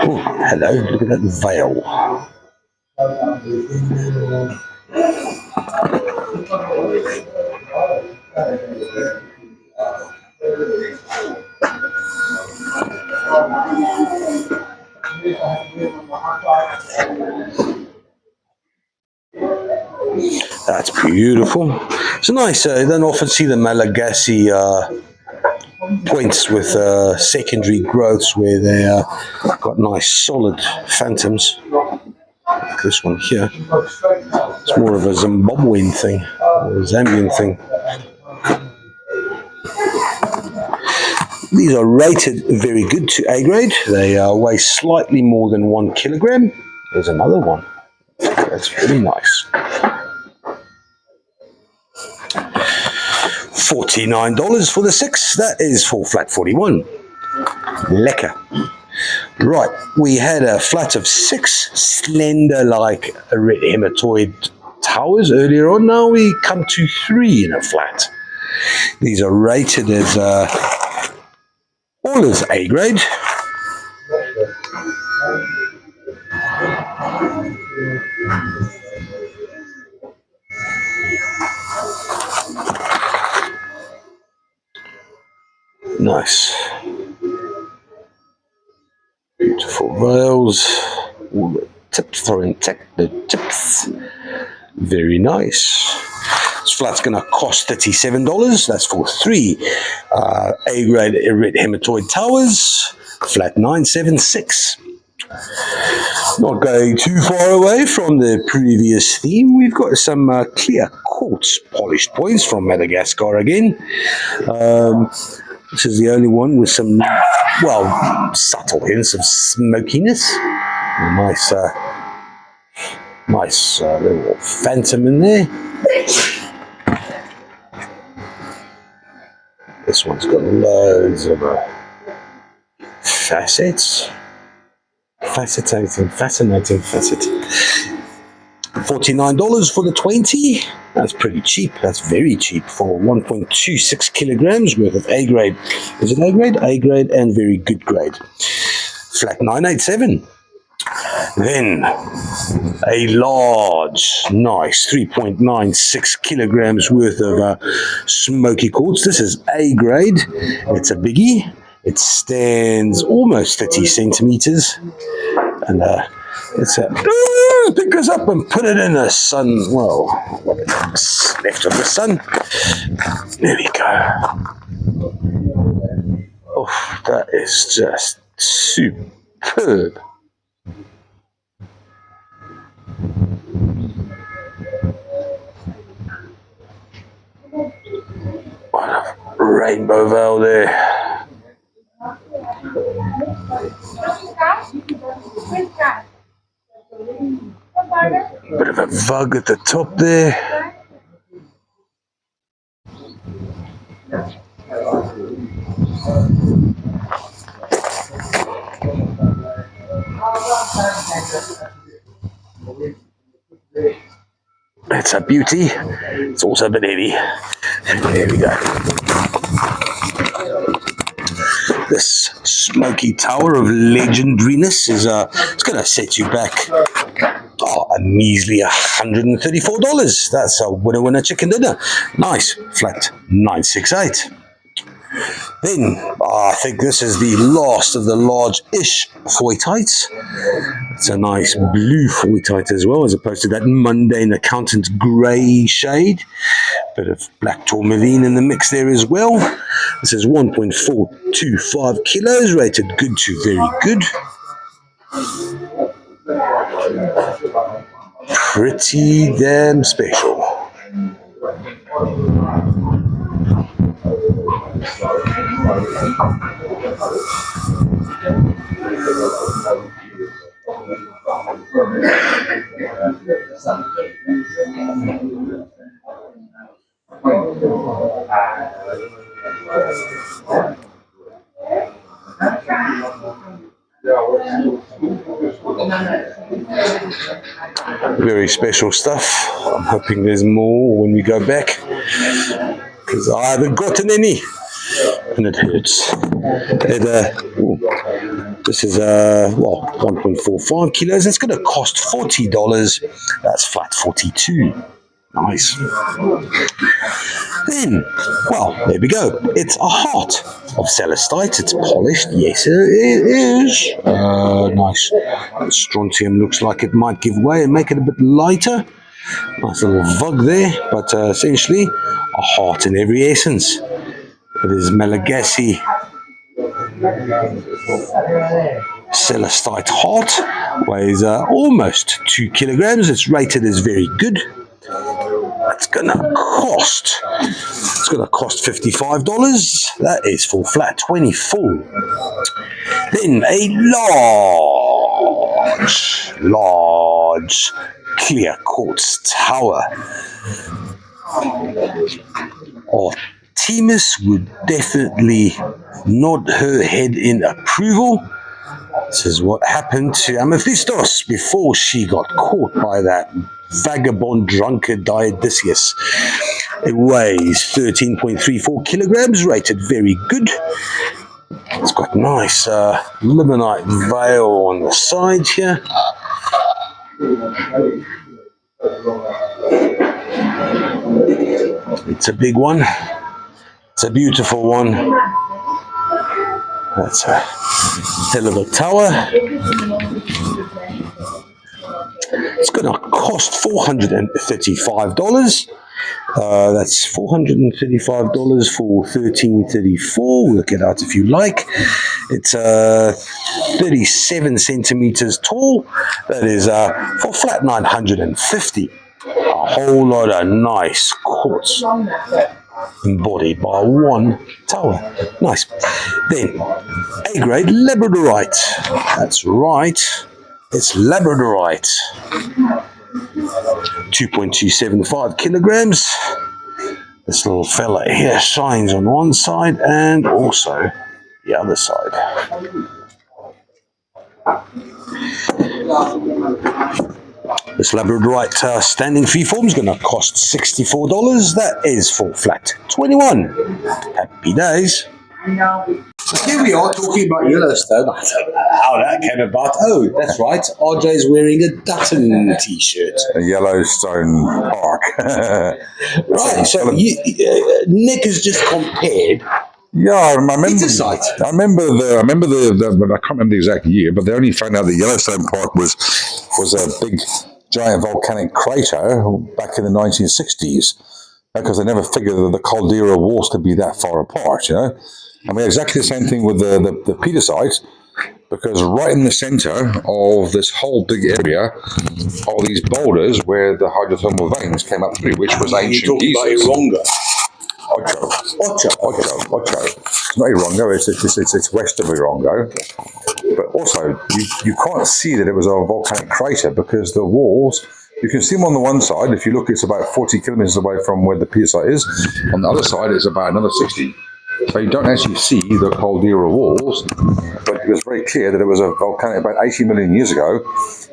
Oh, hello, look at that veil. That's beautiful. It's nice. You don't often see the Malagasy points with secondary growths where they got nice solid phantoms. Like this one here. It's more of a Zimbabwean thing, or a Zambian thing. These are rated very good to A grade. They weigh slightly more than 1 kilogram. There's another one. That's pretty nice. $49 for the 6. That is for flat 41. Lekker. Right, we had a flat of 6 slender like red hematoid towers earlier on. Now we come to 3 in a flat. These are rated as all as A grade. Nice. Beautiful rails. All the tips are intact. The tips. Very nice. This flat's going to cost $37. That's for 3 A grade red hematoid towers. Flat 976. Not going too far away from the previous theme, we've got some clear quartz polished points from Madagascar again. This is the only one with some, well, subtle hints of smokiness. A nice little phantom in there. This one's got loads of facets. Fascinating facet. $49 for the 20. That's pretty cheap. That's very cheap for 1.26 kilograms worth of A grade. Is it A grade? A grade and very good grade. Flat 987. Then a large, nice 3.96 kilograms worth of smoky quartz. This is A grade. It's a biggie. It stands almost 30 centimeters. And it's pick this up and put it in the sun. Well, what's left of the sun. There we go. Oh, that is just superb. What a rainbow veil there. Bit of a vug at the top there. It's a beauty. It's also a bit heavy. There we go. This smoky tower of legendariness is it's going to set you back a measly $134. That's a winner chicken dinner. Nice. Flat 968. Then, I think this is the last of the large-ish foytites. It's a nice blue foytite as well, as opposed to that mundane accountant grey shade. Bit of black tourmaline in the mix there as well. This is 1.425 kilos, rated good to very good. Pretty damn special. Very special stuff. I'm hoping there's more when we go back, because I haven't gotten any, and it hurts. This is 1.45 kilos. That's going to cost $40. That's flat 42. Nice. Then, well, there we go. It's a heart of celestite. It's polished. Yes, it is. Nice. The strontium looks like it might give way and make it a bit lighter. Nice little vug there, but essentially a heart in every essence. It is Malagasy celestite heart. Weighs almost 2 kilograms. It's rated as very good. It's gonna cost $55. That is for flat 24. Then a large clear quartz tower. Oh, Themis would definitely nod her head in approval. This is what happened to Amethystos before she got caught by that vagabond drunkard Dionysius. It weighs 13.34 kilograms, rated very good. It's got nice limonite veil on the side here. It's a big one. It's a beautiful one. That's a hell of a tower. It's going to cost $435. That's $435 for 1334. Work it out if you like. It's 37 centimeters tall. That is for flat 950. A whole lot of nice quartz embodied by one tower. Nice. Then A-grade labradorite. That's right. It's labradorite. 2.275 kilograms. This little fella here shines on one side and also the other side. This labradorite standing freeform is going to cost $64. That is for flat 21. Happy days. So here we are talking about Yellowstone. I don't know how that came about. Oh, that's right. RJ's wearing a Dutton t-shirt. A Yellowstone Park. Right, so Nick has just compared. Yeah, I remember. Site. I remember the. I can't remember the exact year, but they only found out that Yellowstone Park was a big, giant volcanic crater back in the 1960s, because they never figured that the caldera walls could be that far apart. You know, I mean, exactly the same thing with the Peter site, because right in the center of this whole big area are these boulders where the hydrothermal veins came up through, which was ancient You're talking about Ironga. Ocho. It's not Irongo, it's west of Irongo. But also, you can't see that it was a volcanic crater because the walls, you can see them on the one side. If you look, it's about 40 kilometers away from where the Peter site is. On the other side, it's about another 60. So you don't actually see the caldera walls, but it was very clear that it was a volcanic, about 80 million years ago.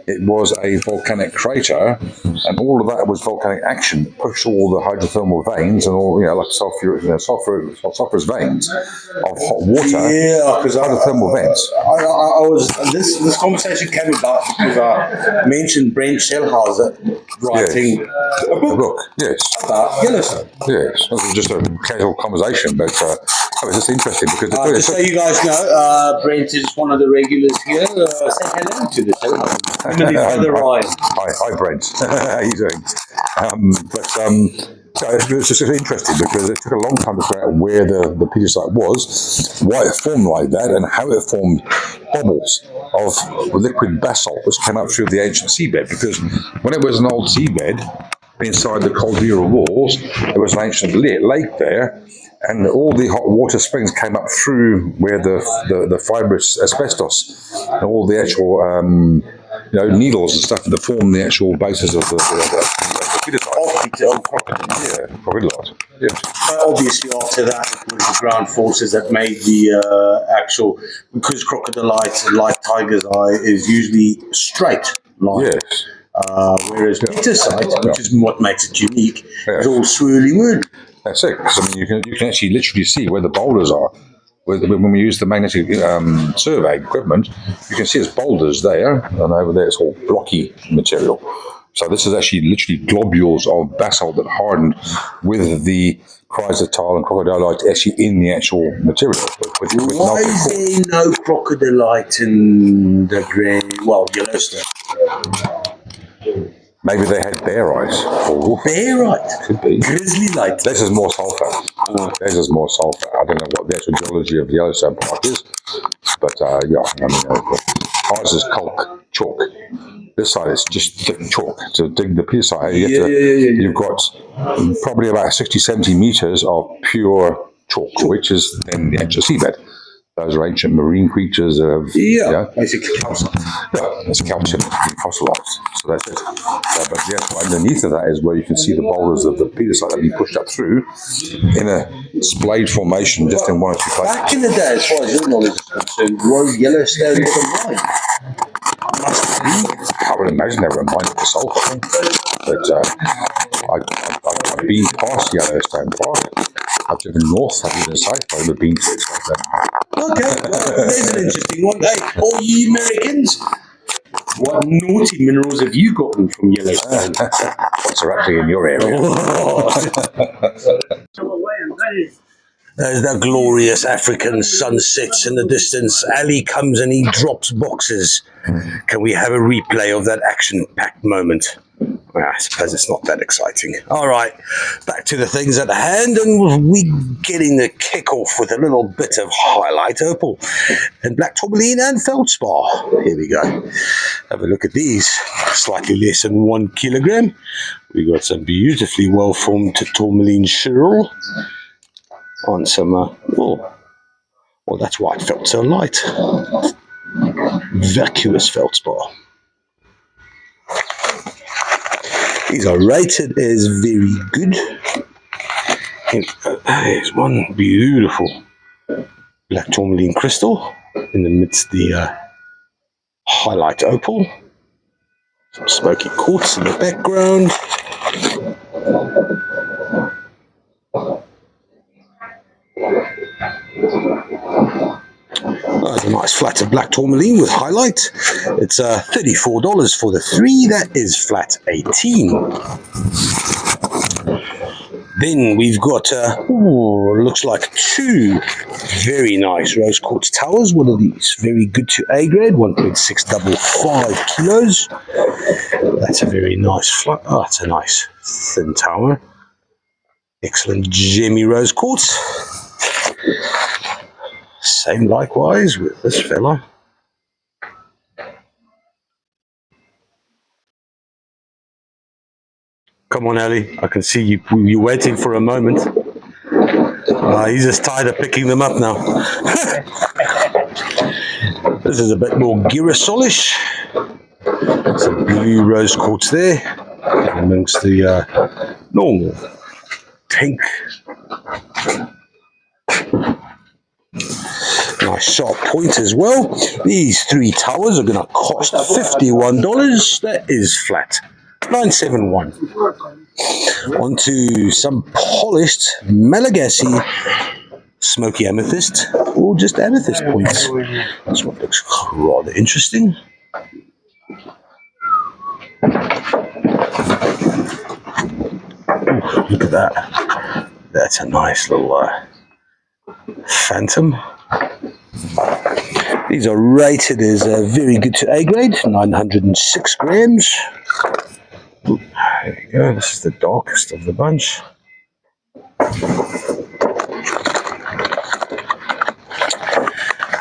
It was a volcanic crater, and all of that was volcanic action, pushed all the hydrothermal veins and all, like sulfurous veins of hot water. Yeah, because hydrothermal vents. I was this conversation came about because I mentioned Brent Shellhauser writing a book. Yes. About Yellowstone. Yes, it was just a casual conversation, but it was just interesting because just so you guys know, Brent is one of the regulars here. Say hello to the Shellhauser. Hi, Brent. How are you doing? So it was just interesting because it took a long time to figure out where the Peter site was, why it formed like that, and how it formed bubbles of liquid basalt which came up through the ancient seabed. Because when it was an old seabed, inside the caldera walls, there was an ancient lake there, and all the hot water springs came up through where the fibrous asbestos and all the actual needles and stuff that form the actual basis of the Peter site. Crocodile. Yeah. Obviously, after that, it was the ground forces that made the actual, because crocodilite, like tiger's eye, is usually straight line. Yes. Whereas Peter site, which is what makes it unique, is all swirly wood. That's it. Because I mean, you can actually literally see where the boulders are. When we use the magnetic survey equipment, you can see there's boulders there, and over there it's all blocky material. So this is actually literally globules of basalt that hardened with the chrysotile and crocodilite actually in the actual material. Why is there no crocodilite in the Yellowstone? Maybe they had barite. Barite? Could be. Grizzly light. This is more sulfur. This is more sulfur. I don't know what the actual geology of the Yellowstone Park is, but ours is chalk. This side is just thick chalk. To dig the Peter side, you've got probably about 60, 70 meters of pure chalk, which is then the actual seabed. Those are ancient marine creatures that have, basically calcite. yeah, it's calcium fossilized. So that's it. But yes, underneath of that is where you can see the boulders of the petersite that have been pushed up through in a splayed formation just in one or two places. Back in the day, as far as your knowledge is concerned, was Yellowstone not a mine? Must be. I would imagine they were a mine for sulfur. But I've been past Yellowstone Park. I've driven north, I've driven south, but I've never been to it. Okay, well, there's an interesting one. Hey, all you Americans, what naughty minerals have you gotten from Yellowstone? What's actually in your area? There's the glorious African sunsets in the distance. Ali comes and he drops boxes. Can we have a replay of that action-packed moment? Well, I suppose it's not that exciting. All right, back to the things at hand, and we getting the kick-off with a little bit of highlight opal and black tourmaline and feldspar. Here we go. Have a look at these. Slightly less than 1 kilogram. We got some beautifully well-formed tourmaline sheryl on some. Well, that's why it felt so light. Vacuous feldspar. These are rated as very good. There's one beautiful black tourmaline crystal in the midst of the highlight opal. Some smoky quartz in the background. That's a nice flat of black tourmaline with highlight. It's $34 for the 3. That is flat 18. Then we've got, looks like 2 very nice rose quartz towers. What are these? Very good to A grade, 1.655 kilos. That's a very nice flat. Oh, it's a nice thin tower. Excellent gemmy rose quartz. Same likewise with this fella. Come on, Ali. I can see you. You're waiting for a moment. He's just tired of picking them up now. This is a bit more girasolish. Some blue rose quartz there amongst the normal pink. Nice sharp point as well. These 3 towers are going to cost $51. That is flat. 971. Onto some polished Malagasy smoky amethyst, or just amethyst points. This one looks rather interesting. Ooh, look at that. That's a nice little phantom. These are rated as very good to A grade, 906 grams. Ooh, there you go, this is the darkest of the bunch.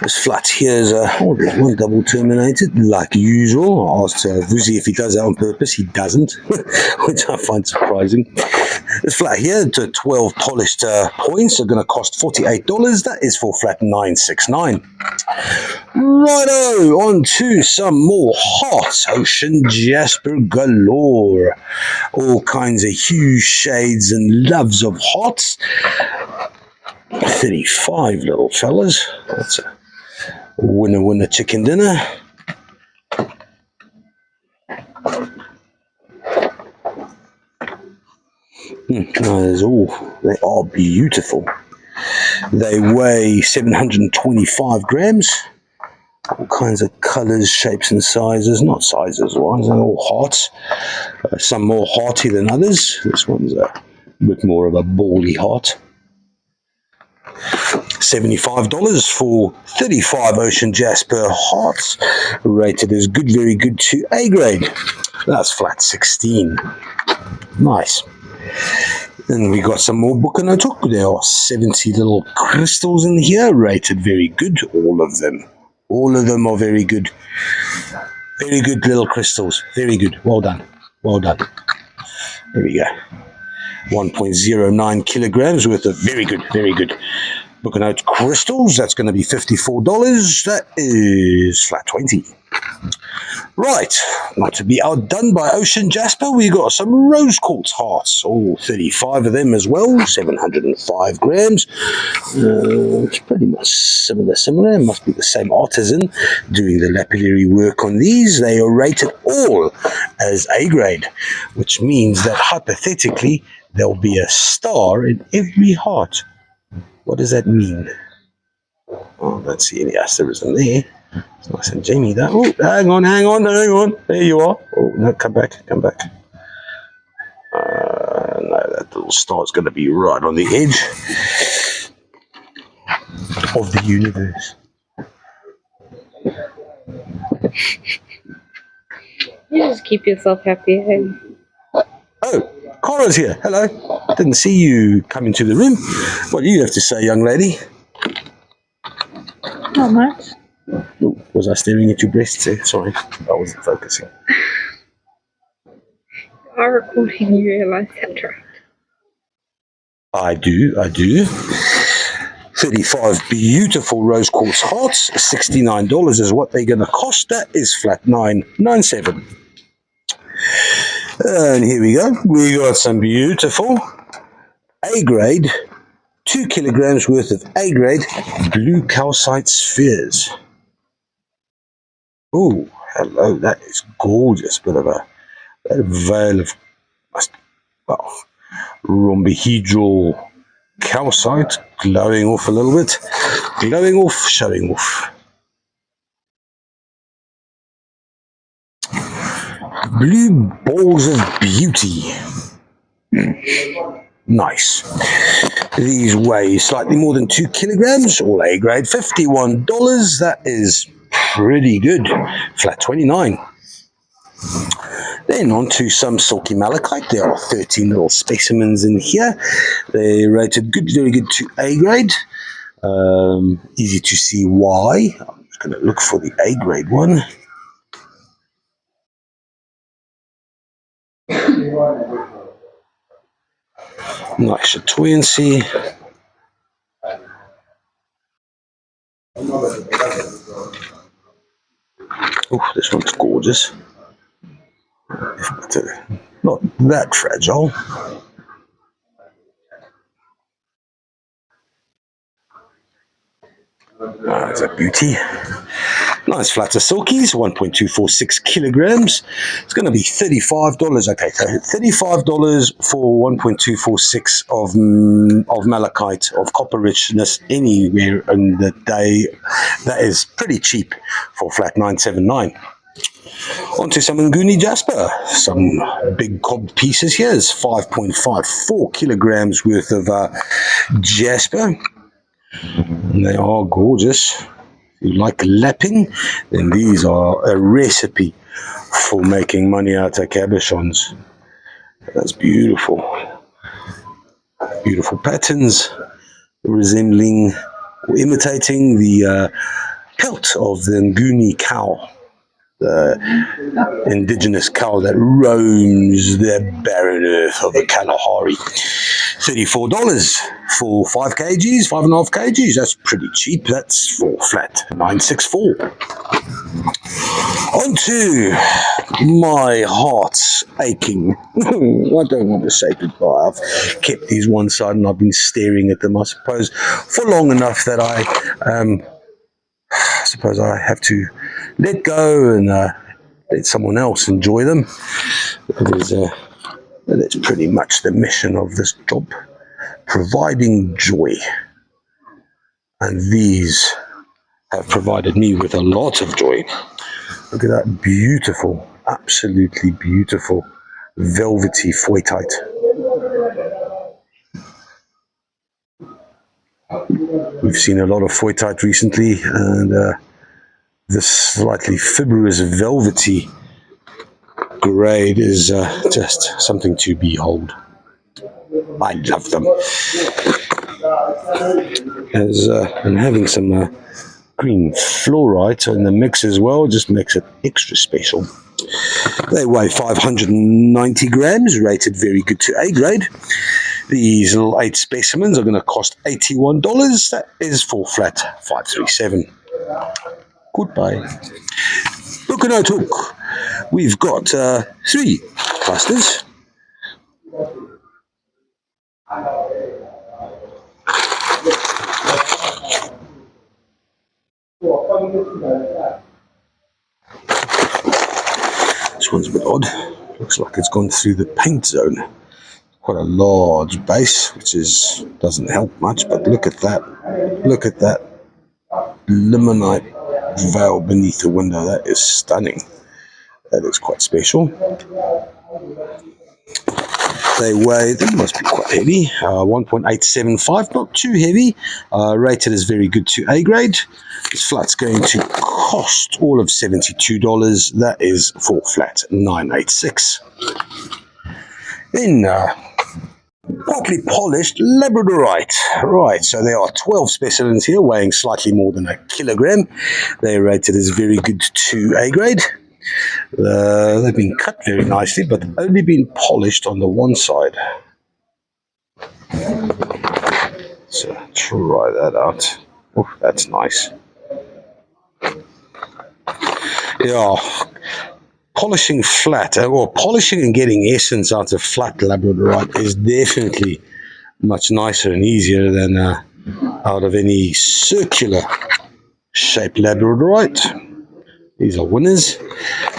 This flat here is there's one double terminated, like usual. I asked Vuzi if he does that on purpose. He doesn't, which I find surprising. This flat here, to 12 polished points, are going to cost $48. That is for flat 969. Righto, on to some more hearts. Ocean Jasper galore. All kinds of hues, shades, and loves of hearts. 35 little fellas. That's a winner chicken dinner. They are beautiful. They weigh 725 grams. All kinds of colors, shapes, and sizes. Not sizes wise, they're all hearts. Some more hearty than others. This one's a bit more of a bally heart. $75 for 35 Ocean Jasper hearts, rated as good, very good to A grade. That's flat 16. Nice. Then we got some more Bukanotok. There are 70 little crystals in here, rated very good, all of them. All of them are very good. Very good little crystals. Very good. Well done. Well done. There we go. 1.09 kilograms worth of very good, very good Book and Note crystals, that's going to be $54. That is flat 20. Right, not to be outdone by Ocean Jasper, we got some rose quartz hearts, all 35 of them as well, 705 grams. It's pretty much similar, must be the same artisan doing the lapillary work on these. They are rated all as A grade, which means that hypothetically there'll be a star in every heart. What does that mean? Oh, I don't see any asterism there. It's nice and Jamie that. Oh, hang on. There you are. Oh, no, come back. No, that little star's going to be right on the edge of the universe. You just keep yourself happy. Hey? Oh, Cora's here. Hello. Didn't see you come into the room. What do you have to say, young lady? Not much. Oh, was I staring at your breasts there? Sorry, I wasn't focusing. You are recording, you realise that, right? I do. 35 beautiful rose quartz hearts, $69 is what they're going to cost. That is flat 997. And here we go. We got some beautiful A grade, 2 kilograms worth of A grade blue calcite spheres. Oh, hello, that is gorgeous. Bit of a veil of, well, rhombohedral calcite, glowing off a little bit. Glowing off, showing off. Blue balls of beauty. Nice. These weigh slightly more than 2 kilograms, all A grade, $51. That is pretty good. Flat 29. Then on to some silky malachite. There are 13 little specimens in here. They're rated good, very good to A grade. Easy to see why. I'm just going to look for the A grade one. Nice chatoyancy. Oh, this one's gorgeous. But, not that fragile. That's a beauty. Nice flatter silkies, 1.246 kilograms. It's going to be $35. Okay, so $35 for 1.246 of malachite, of copper richness anywhere in the day. That is pretty cheap for flat 979. Onto some Nguni Jasper, some big cob pieces here. It's 5.54 kilograms worth of Jasper. And they are gorgeous. If you like lapping, then these are a recipe for making money out of cabochons. That's beautiful. Beautiful patterns resembling or imitating the pelt of the Nguni cow. The indigenous cow that roams the barren earth of the Kalahari. $34 for 5 kgs, 5.5 kgs. That's pretty cheap. That's for flat 964. On to my heart's aching. I don't want to say goodbye. I've kept these one side and I've been staring at them, I suppose, for long enough that I suppose I have to let go and let someone else enjoy them. Because that's pretty much the mission of this job, providing joy. And these have provided me with a lot of joy. Look at that beautiful, absolutely beautiful, velvety foytite. We've seen a lot of foytite recently, and this slightly fibrous, velvety grade is just something to behold. I love them. And having some green fluorite in the mix as well just makes it extra special. They weigh 590 grams, rated very good to A grade. These little 8 specimens are going to cost $81. That is for flat 537. Goodbye. Look at our hook. We've got 3 clusters. This one's a bit odd. Looks like it's gone through the paint zone. Quite a large base, which doesn't help much, but look at that. Look at that limonite veil beneath the window. That is stunning. That is quite special. They must be quite heavy. 1.875, not too heavy. Rated as very good to A grade. This flat's going to cost all of $72. That is for flat 986. Then partly polished labradorite. Right, so there are 12 specimens here weighing slightly more than 1 kilogram. They're rated as very good to A grade. They've been cut very nicely, but only been polished on the one side. So try that out. Oh, that's nice. Yeah, polishing flat, or polishing and getting essence out of flat labradorite is definitely much nicer and easier than out of any circular shaped labradorite. These are winners.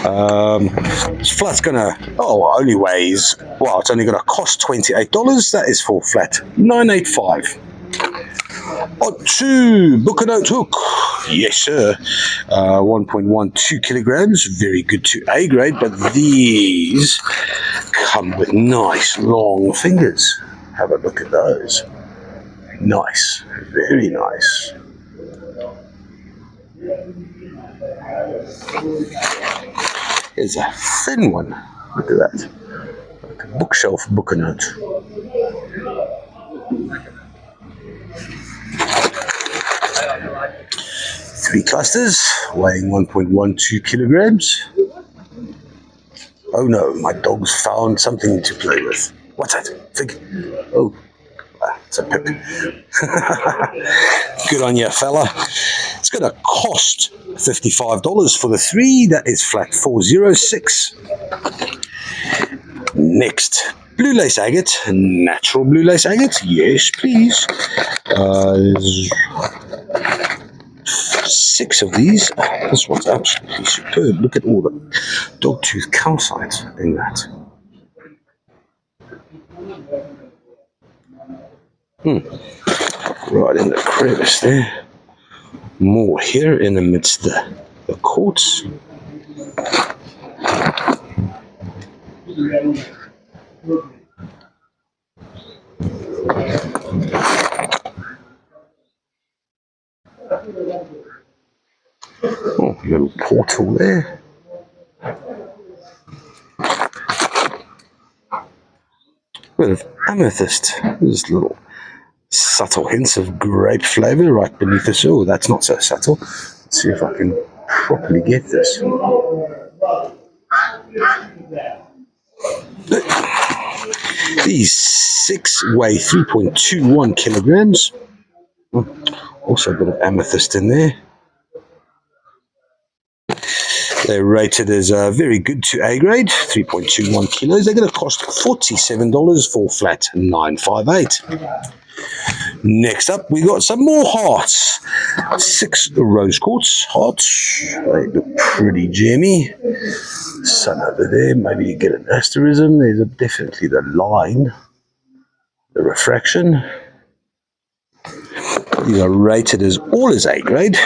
This flat's gonna, only weighs, it's only gonna cost $28. That is for flat 985. On to Book and Note hook. Yes, sir. 1.12 kilograms. Very good to A grade, but these come with nice long fingers. Have a look at those. Nice. Very nice. Here's a thin one. Look at that. Like a bookshelf book and note. Three clusters weighing 1.12 kilograms. Oh no, my dog's found something to play with. What's that? Fig? Oh, it's a pip. Good on you, fella. It's going to cost $55 for the 3. That is flat 406. Next, blue lace agate, natural blue lace agate. Yes, please. 6 of these. This one's absolutely superb. Look at all the dogtooth calcite in that. Right in the crevice there. More here in amidst the quartz. Oh, little portal there. Bit of amethyst. There's little subtle hints of grape flavor right beneath this. Oh, that's not so subtle. Let's see if I can properly get this. These 6 weigh 3.21 kilograms. Also a bit of amethyst in there. They're rated as very good to A grade, 3.21 kilos. They're going to cost $47 for flat 958. Next up, we got some more hearts. 6 rose quartz hearts. They look pretty jammy. Sun over there, maybe you get an asterism. There's definitely the line, the refraction. These are rated as all as A grade.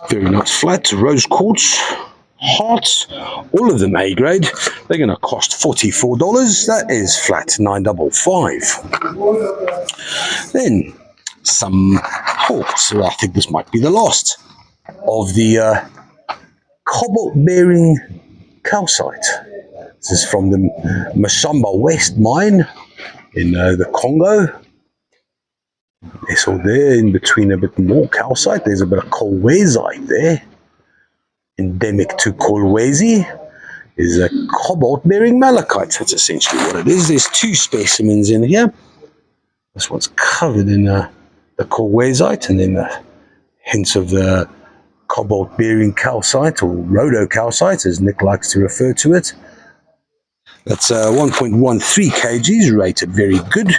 Very nice flat rose quartz hearts, all of them A grade. They're going to cost $44. That is flat 955. Then some so I think this might be the last of the cobalt bearing calcite. This is from the Mashamba West mine in the Congo. Nestled there in between a bit more calcite. There's a bit of colwezite there. Endemic to Kolwezi is a cobalt-bearing malachite. That's essentially what it is. There's two specimens in here. This one's covered in the colwezite, and then the hints of the cobalt-bearing calcite, or rhodocalcite, as Nick likes to refer to it. That's 1.13 kgs, rated very good.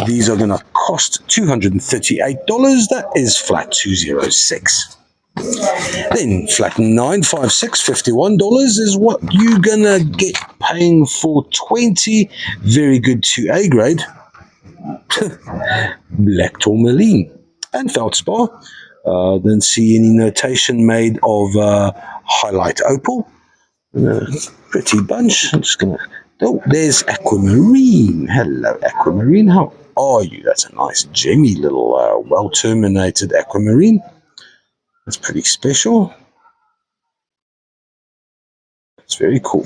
These are going to cost $238. That is flat 206. Then flat 956, $51 is what you're going to get paying for 20 very good 2A grade black tourmaline and feldspar. Don't see any notation made of highlight opal. Pretty bunch. I'm just going to... Oh, there's aquamarine. Hello, aquamarine. How are you? That's a nice, gemmy little, well-terminated aquamarine. That's pretty special. That's very cool.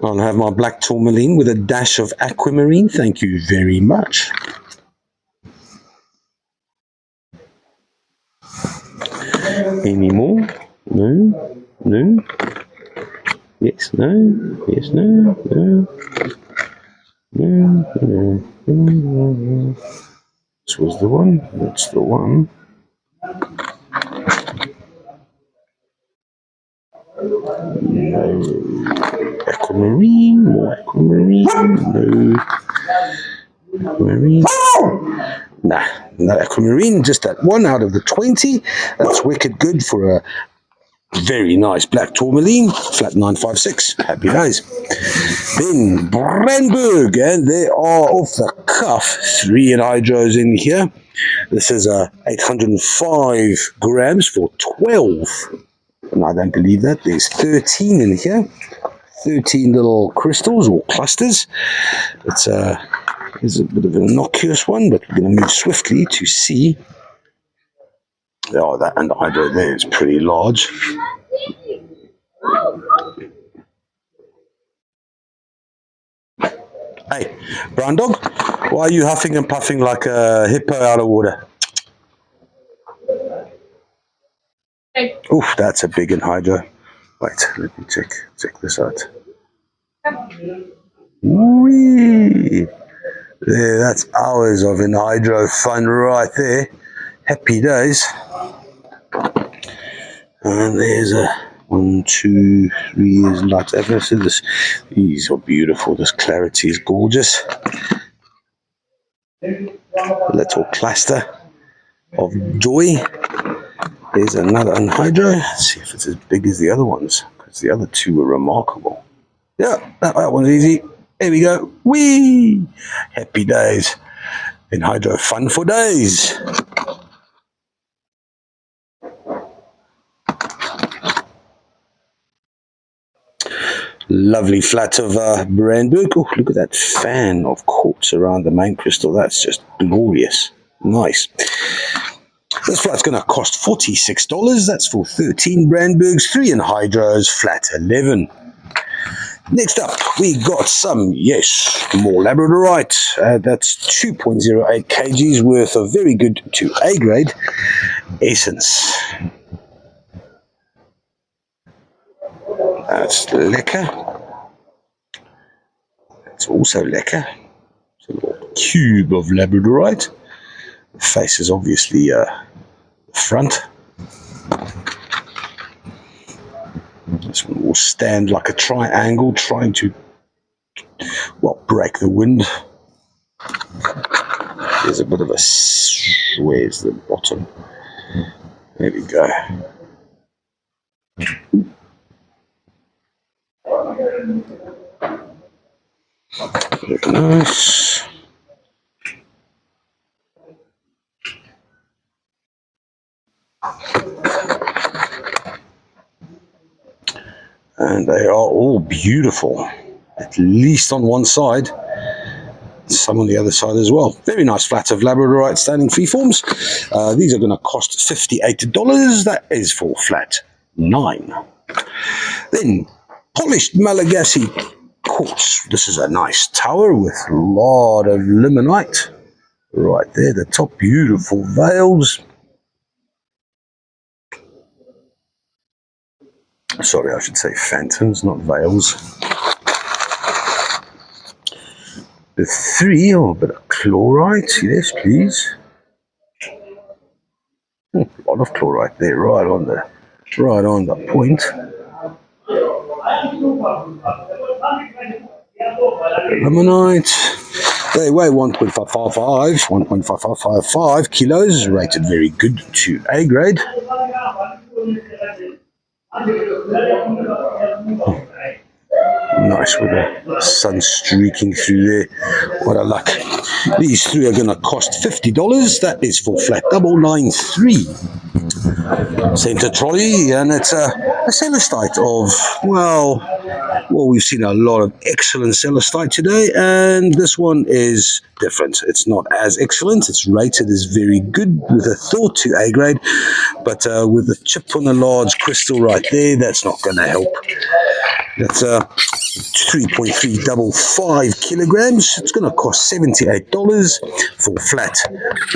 I'll have my black tourmaline with a dash of aquamarine. Thank you very much. Any more? No? No? Yes, no? Yes, no? No? No, no, no, no. This was the one. That's the one. No. Aquamarine. More aquamarine. No. Aquamarine. Nah, no aquamarine. Just that one out of the 20. That's wicked good for a very nice black tourmaline. Flat 956. Happy days. Then Brandenburg, and there are off the cuff 3 in hydros in here. This is 805 grams for 12. And I don't believe that. There's 13 in here. 13 little crystals or clusters. It's is a bit of an innocuous one, but we're going to move swiftly to see. Oh, that anhydride there is pretty large. Hey, brown dog, why are you huffing and puffing like a hippo out of water? Hey. Oof, that's a big anhydro. Wait, let me check this out. Whee! There, that's hours of anhydro fun right there. Happy days. And there's a 1, 2, 3 is light. I've never seen this. These are beautiful. This clarity is gorgeous. A little cluster of joy. There's another anhydro. Let's see if it's as big as the other ones, because the other two were remarkable. Yeah, that one's easy. There we go. Whee! Happy days. Anhydro fun for days. Lovely flat of Brandenburg. Oh, look at that fan of quartz around the main crystal. That's just glorious. Nice. This flat's going to cost $46. That's for 13 Brandenburgs, 3 anhydros, flat 11. Next up, we got some, yes, more labradorite. That's 2.08 kgs worth of very good 2A grade essence. That's lekker. That's also lekker. It's a little cube of labradorite. The face is obviously front. This one will stand like a triangle, trying to, well, break the wind. There's a bit of a, where's the bottom? There we go. Very nice. And they are all beautiful, at least on one side, some on the other side as well. Very nice flat of labradorite standing freeforms. These are going to cost $58. That is for flat 9. Then Polished Malagasy quartz. This is a nice tower with a lot of limonite. Right there, the top, beautiful veils. Sorry, I should say phantoms, not veils. The 3, a bit of chlorite. Yes, please. A lot of chlorite there, right on the point. Limonite. They weigh 1.555 kilos, rated very good to A grade. Nice with the sun streaking through there. What a luck. These 3 are going to cost $50. That is for flat double 93. Center trolley, and it's a celestite of, well, we've seen a lot of excellent celestite today, and this one is different. It's not as excellent. It's rated as very good with a thought to A grade, but with the chip on the large crystal right there, that's not going to help. That's 3.355 kilograms. It's going to cost $78 for flat.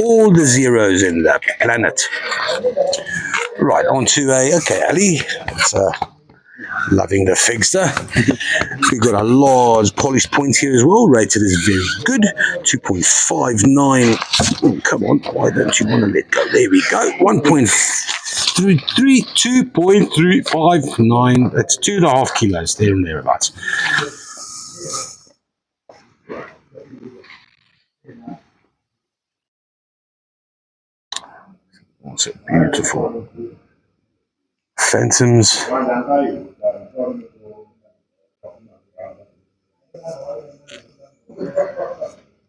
All the zeros in the planet. Right, on to okay, Ali. It's loving the figster. We've got a large polished point here as well, rated as very good. 2.59. Oh, come on, why don't you want to let go? There we go. 1.33, 2.359. That's 2.5 kilos there and thereabouts. What's it beautiful? Phantoms.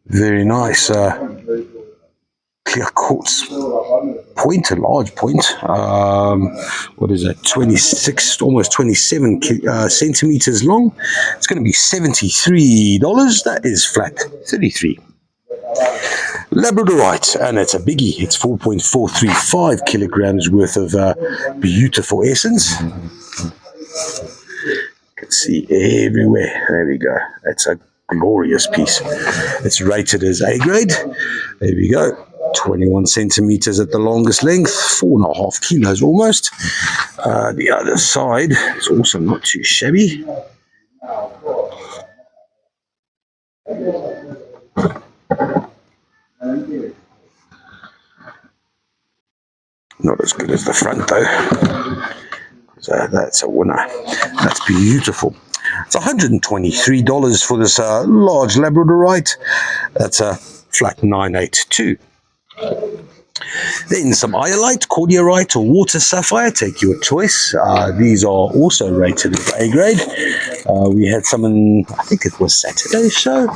Very nice. Clear quartz point, a large point. What is it? 26, almost 27 centimeters long. It's going to be $73. That is flat 33. Labradorite, and it's a biggie. It's 4.435 kilograms worth of beautiful essence. You can see everywhere. There we go. It's a glorious piece. It's rated as A grade. There we go. 21 centimeters at the longest length, 4.5 kilos almost. The other side is also not too shabby. Not as good as the front though. So that's a winner. That's beautiful. It's $123 for this large Labradorite. That's a flat 982. Then some iolite, cordiorite, or water sapphire. Take your choice. These are also rated as A grade. We had some in, I think it was Saturday's show.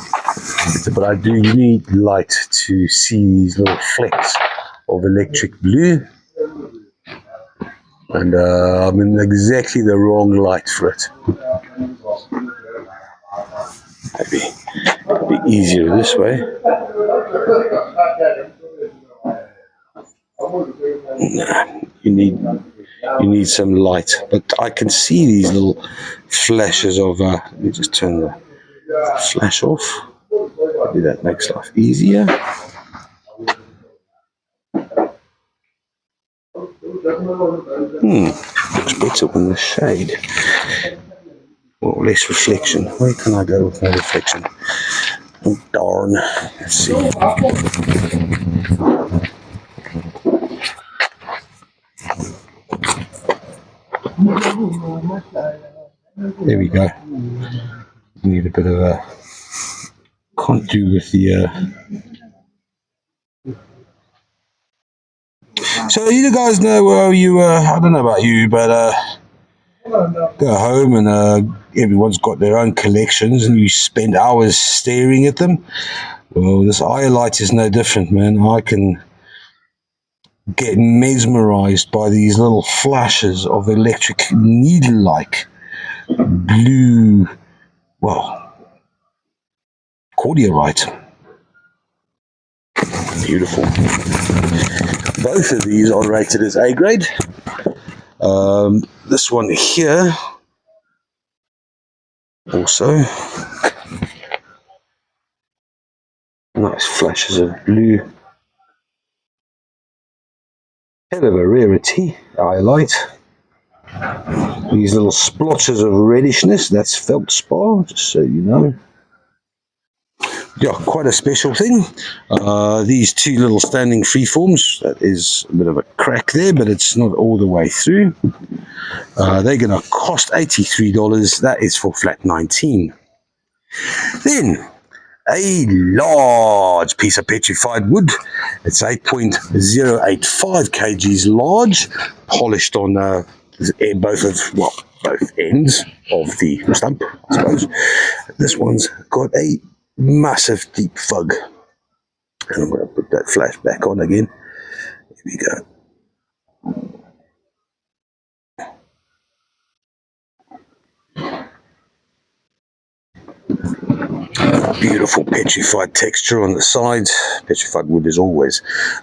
But you need light to see these little flecks of electric blue. And I'm in exactly the wrong light for it. Maybe it'll be easier this way. Nah, you need some light. But I can see these little flashes of. Let me just turn the flash off. Maybe that makes life easier. Much better with the shade. Or less reflection. Where can I go with no reflection? Oh, darn. Let's see. There we go. Need a bit of a. Can't do with the. So you guys know where you. I don't know about you, but go home and everyone's got their own collections, and you spend hours staring at them. Well, this iolite is no different, man. I can get mesmerized by these little flashes of electric needle-like blue, well, cordiorite. Beautiful. Both of these are rated as A grade. This one here Also, nice flashes of blue. Hell of a rarity, I light. These little splotches of reddishness, that's feldspar, just so you know. Yeah, quite a special thing. These two little standing freeforms, that is a bit of a crack there, but it's not all the way through. They're going to cost $83. That is for flat 19. Then, a large piece of petrified wood. It's 8.085 kgs large, polished on both ends of the stump, I suppose. This one's got a massive deep fug. And I'm going to put that flash back on again. Here we go. Beautiful petrified texture on the sides. Petrified wood is always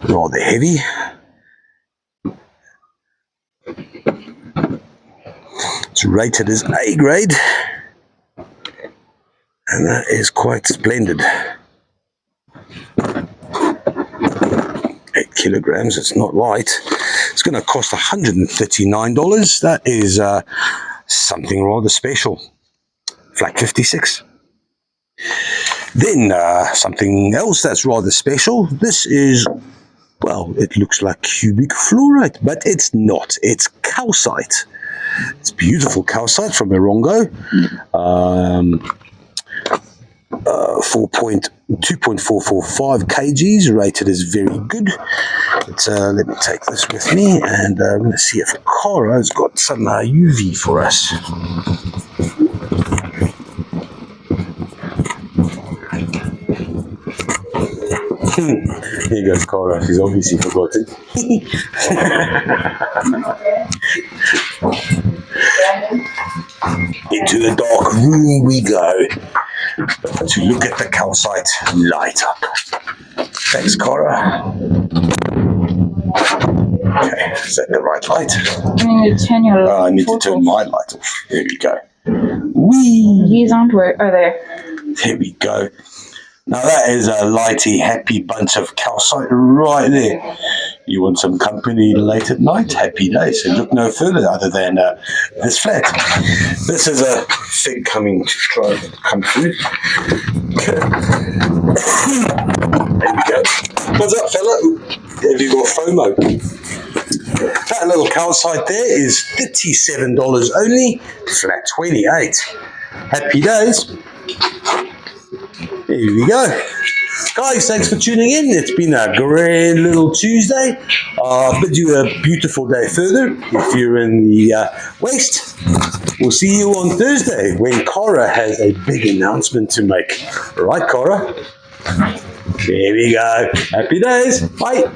rather heavy. It's rated as A grade, and that is quite splendid. 8 kilograms, it's not light. It's going to cost $139. That is something rather special. Flat 56. Then something else that's rather special. This is, well, it looks like cubic fluorite, but it's not. It's calcite. It's beautiful calcite from Morongo. 2.445 kgs, rated as very good. But, let me take this with me, and I'm going to see if Cora's got some UV for us. Here goes Cora, she's obviously forgotten. Into the dark room we go to look at the calcite light up. Thanks, Cora. Okay, is that the right light? I need to turn my light off. There we go. Whee! These aren't work. Oh, there. There we go. Now that is a lighty, happy bunch of calcite right there. You want some company late at night? Happy days. And look no further other than this flat. This is a fig coming to try to come through. There we go. What's up, fella? Have you got FOMO? That little calcite there is $37 only. Flat 28. Happy days. Here we go. Guys, thanks for tuning in. It's been a grand little Tuesday. Bid you a beautiful day further if you're in the West. We'll see you on Thursday when Cora has a big announcement to make. Right, Cora? There we go. Happy days. Bye.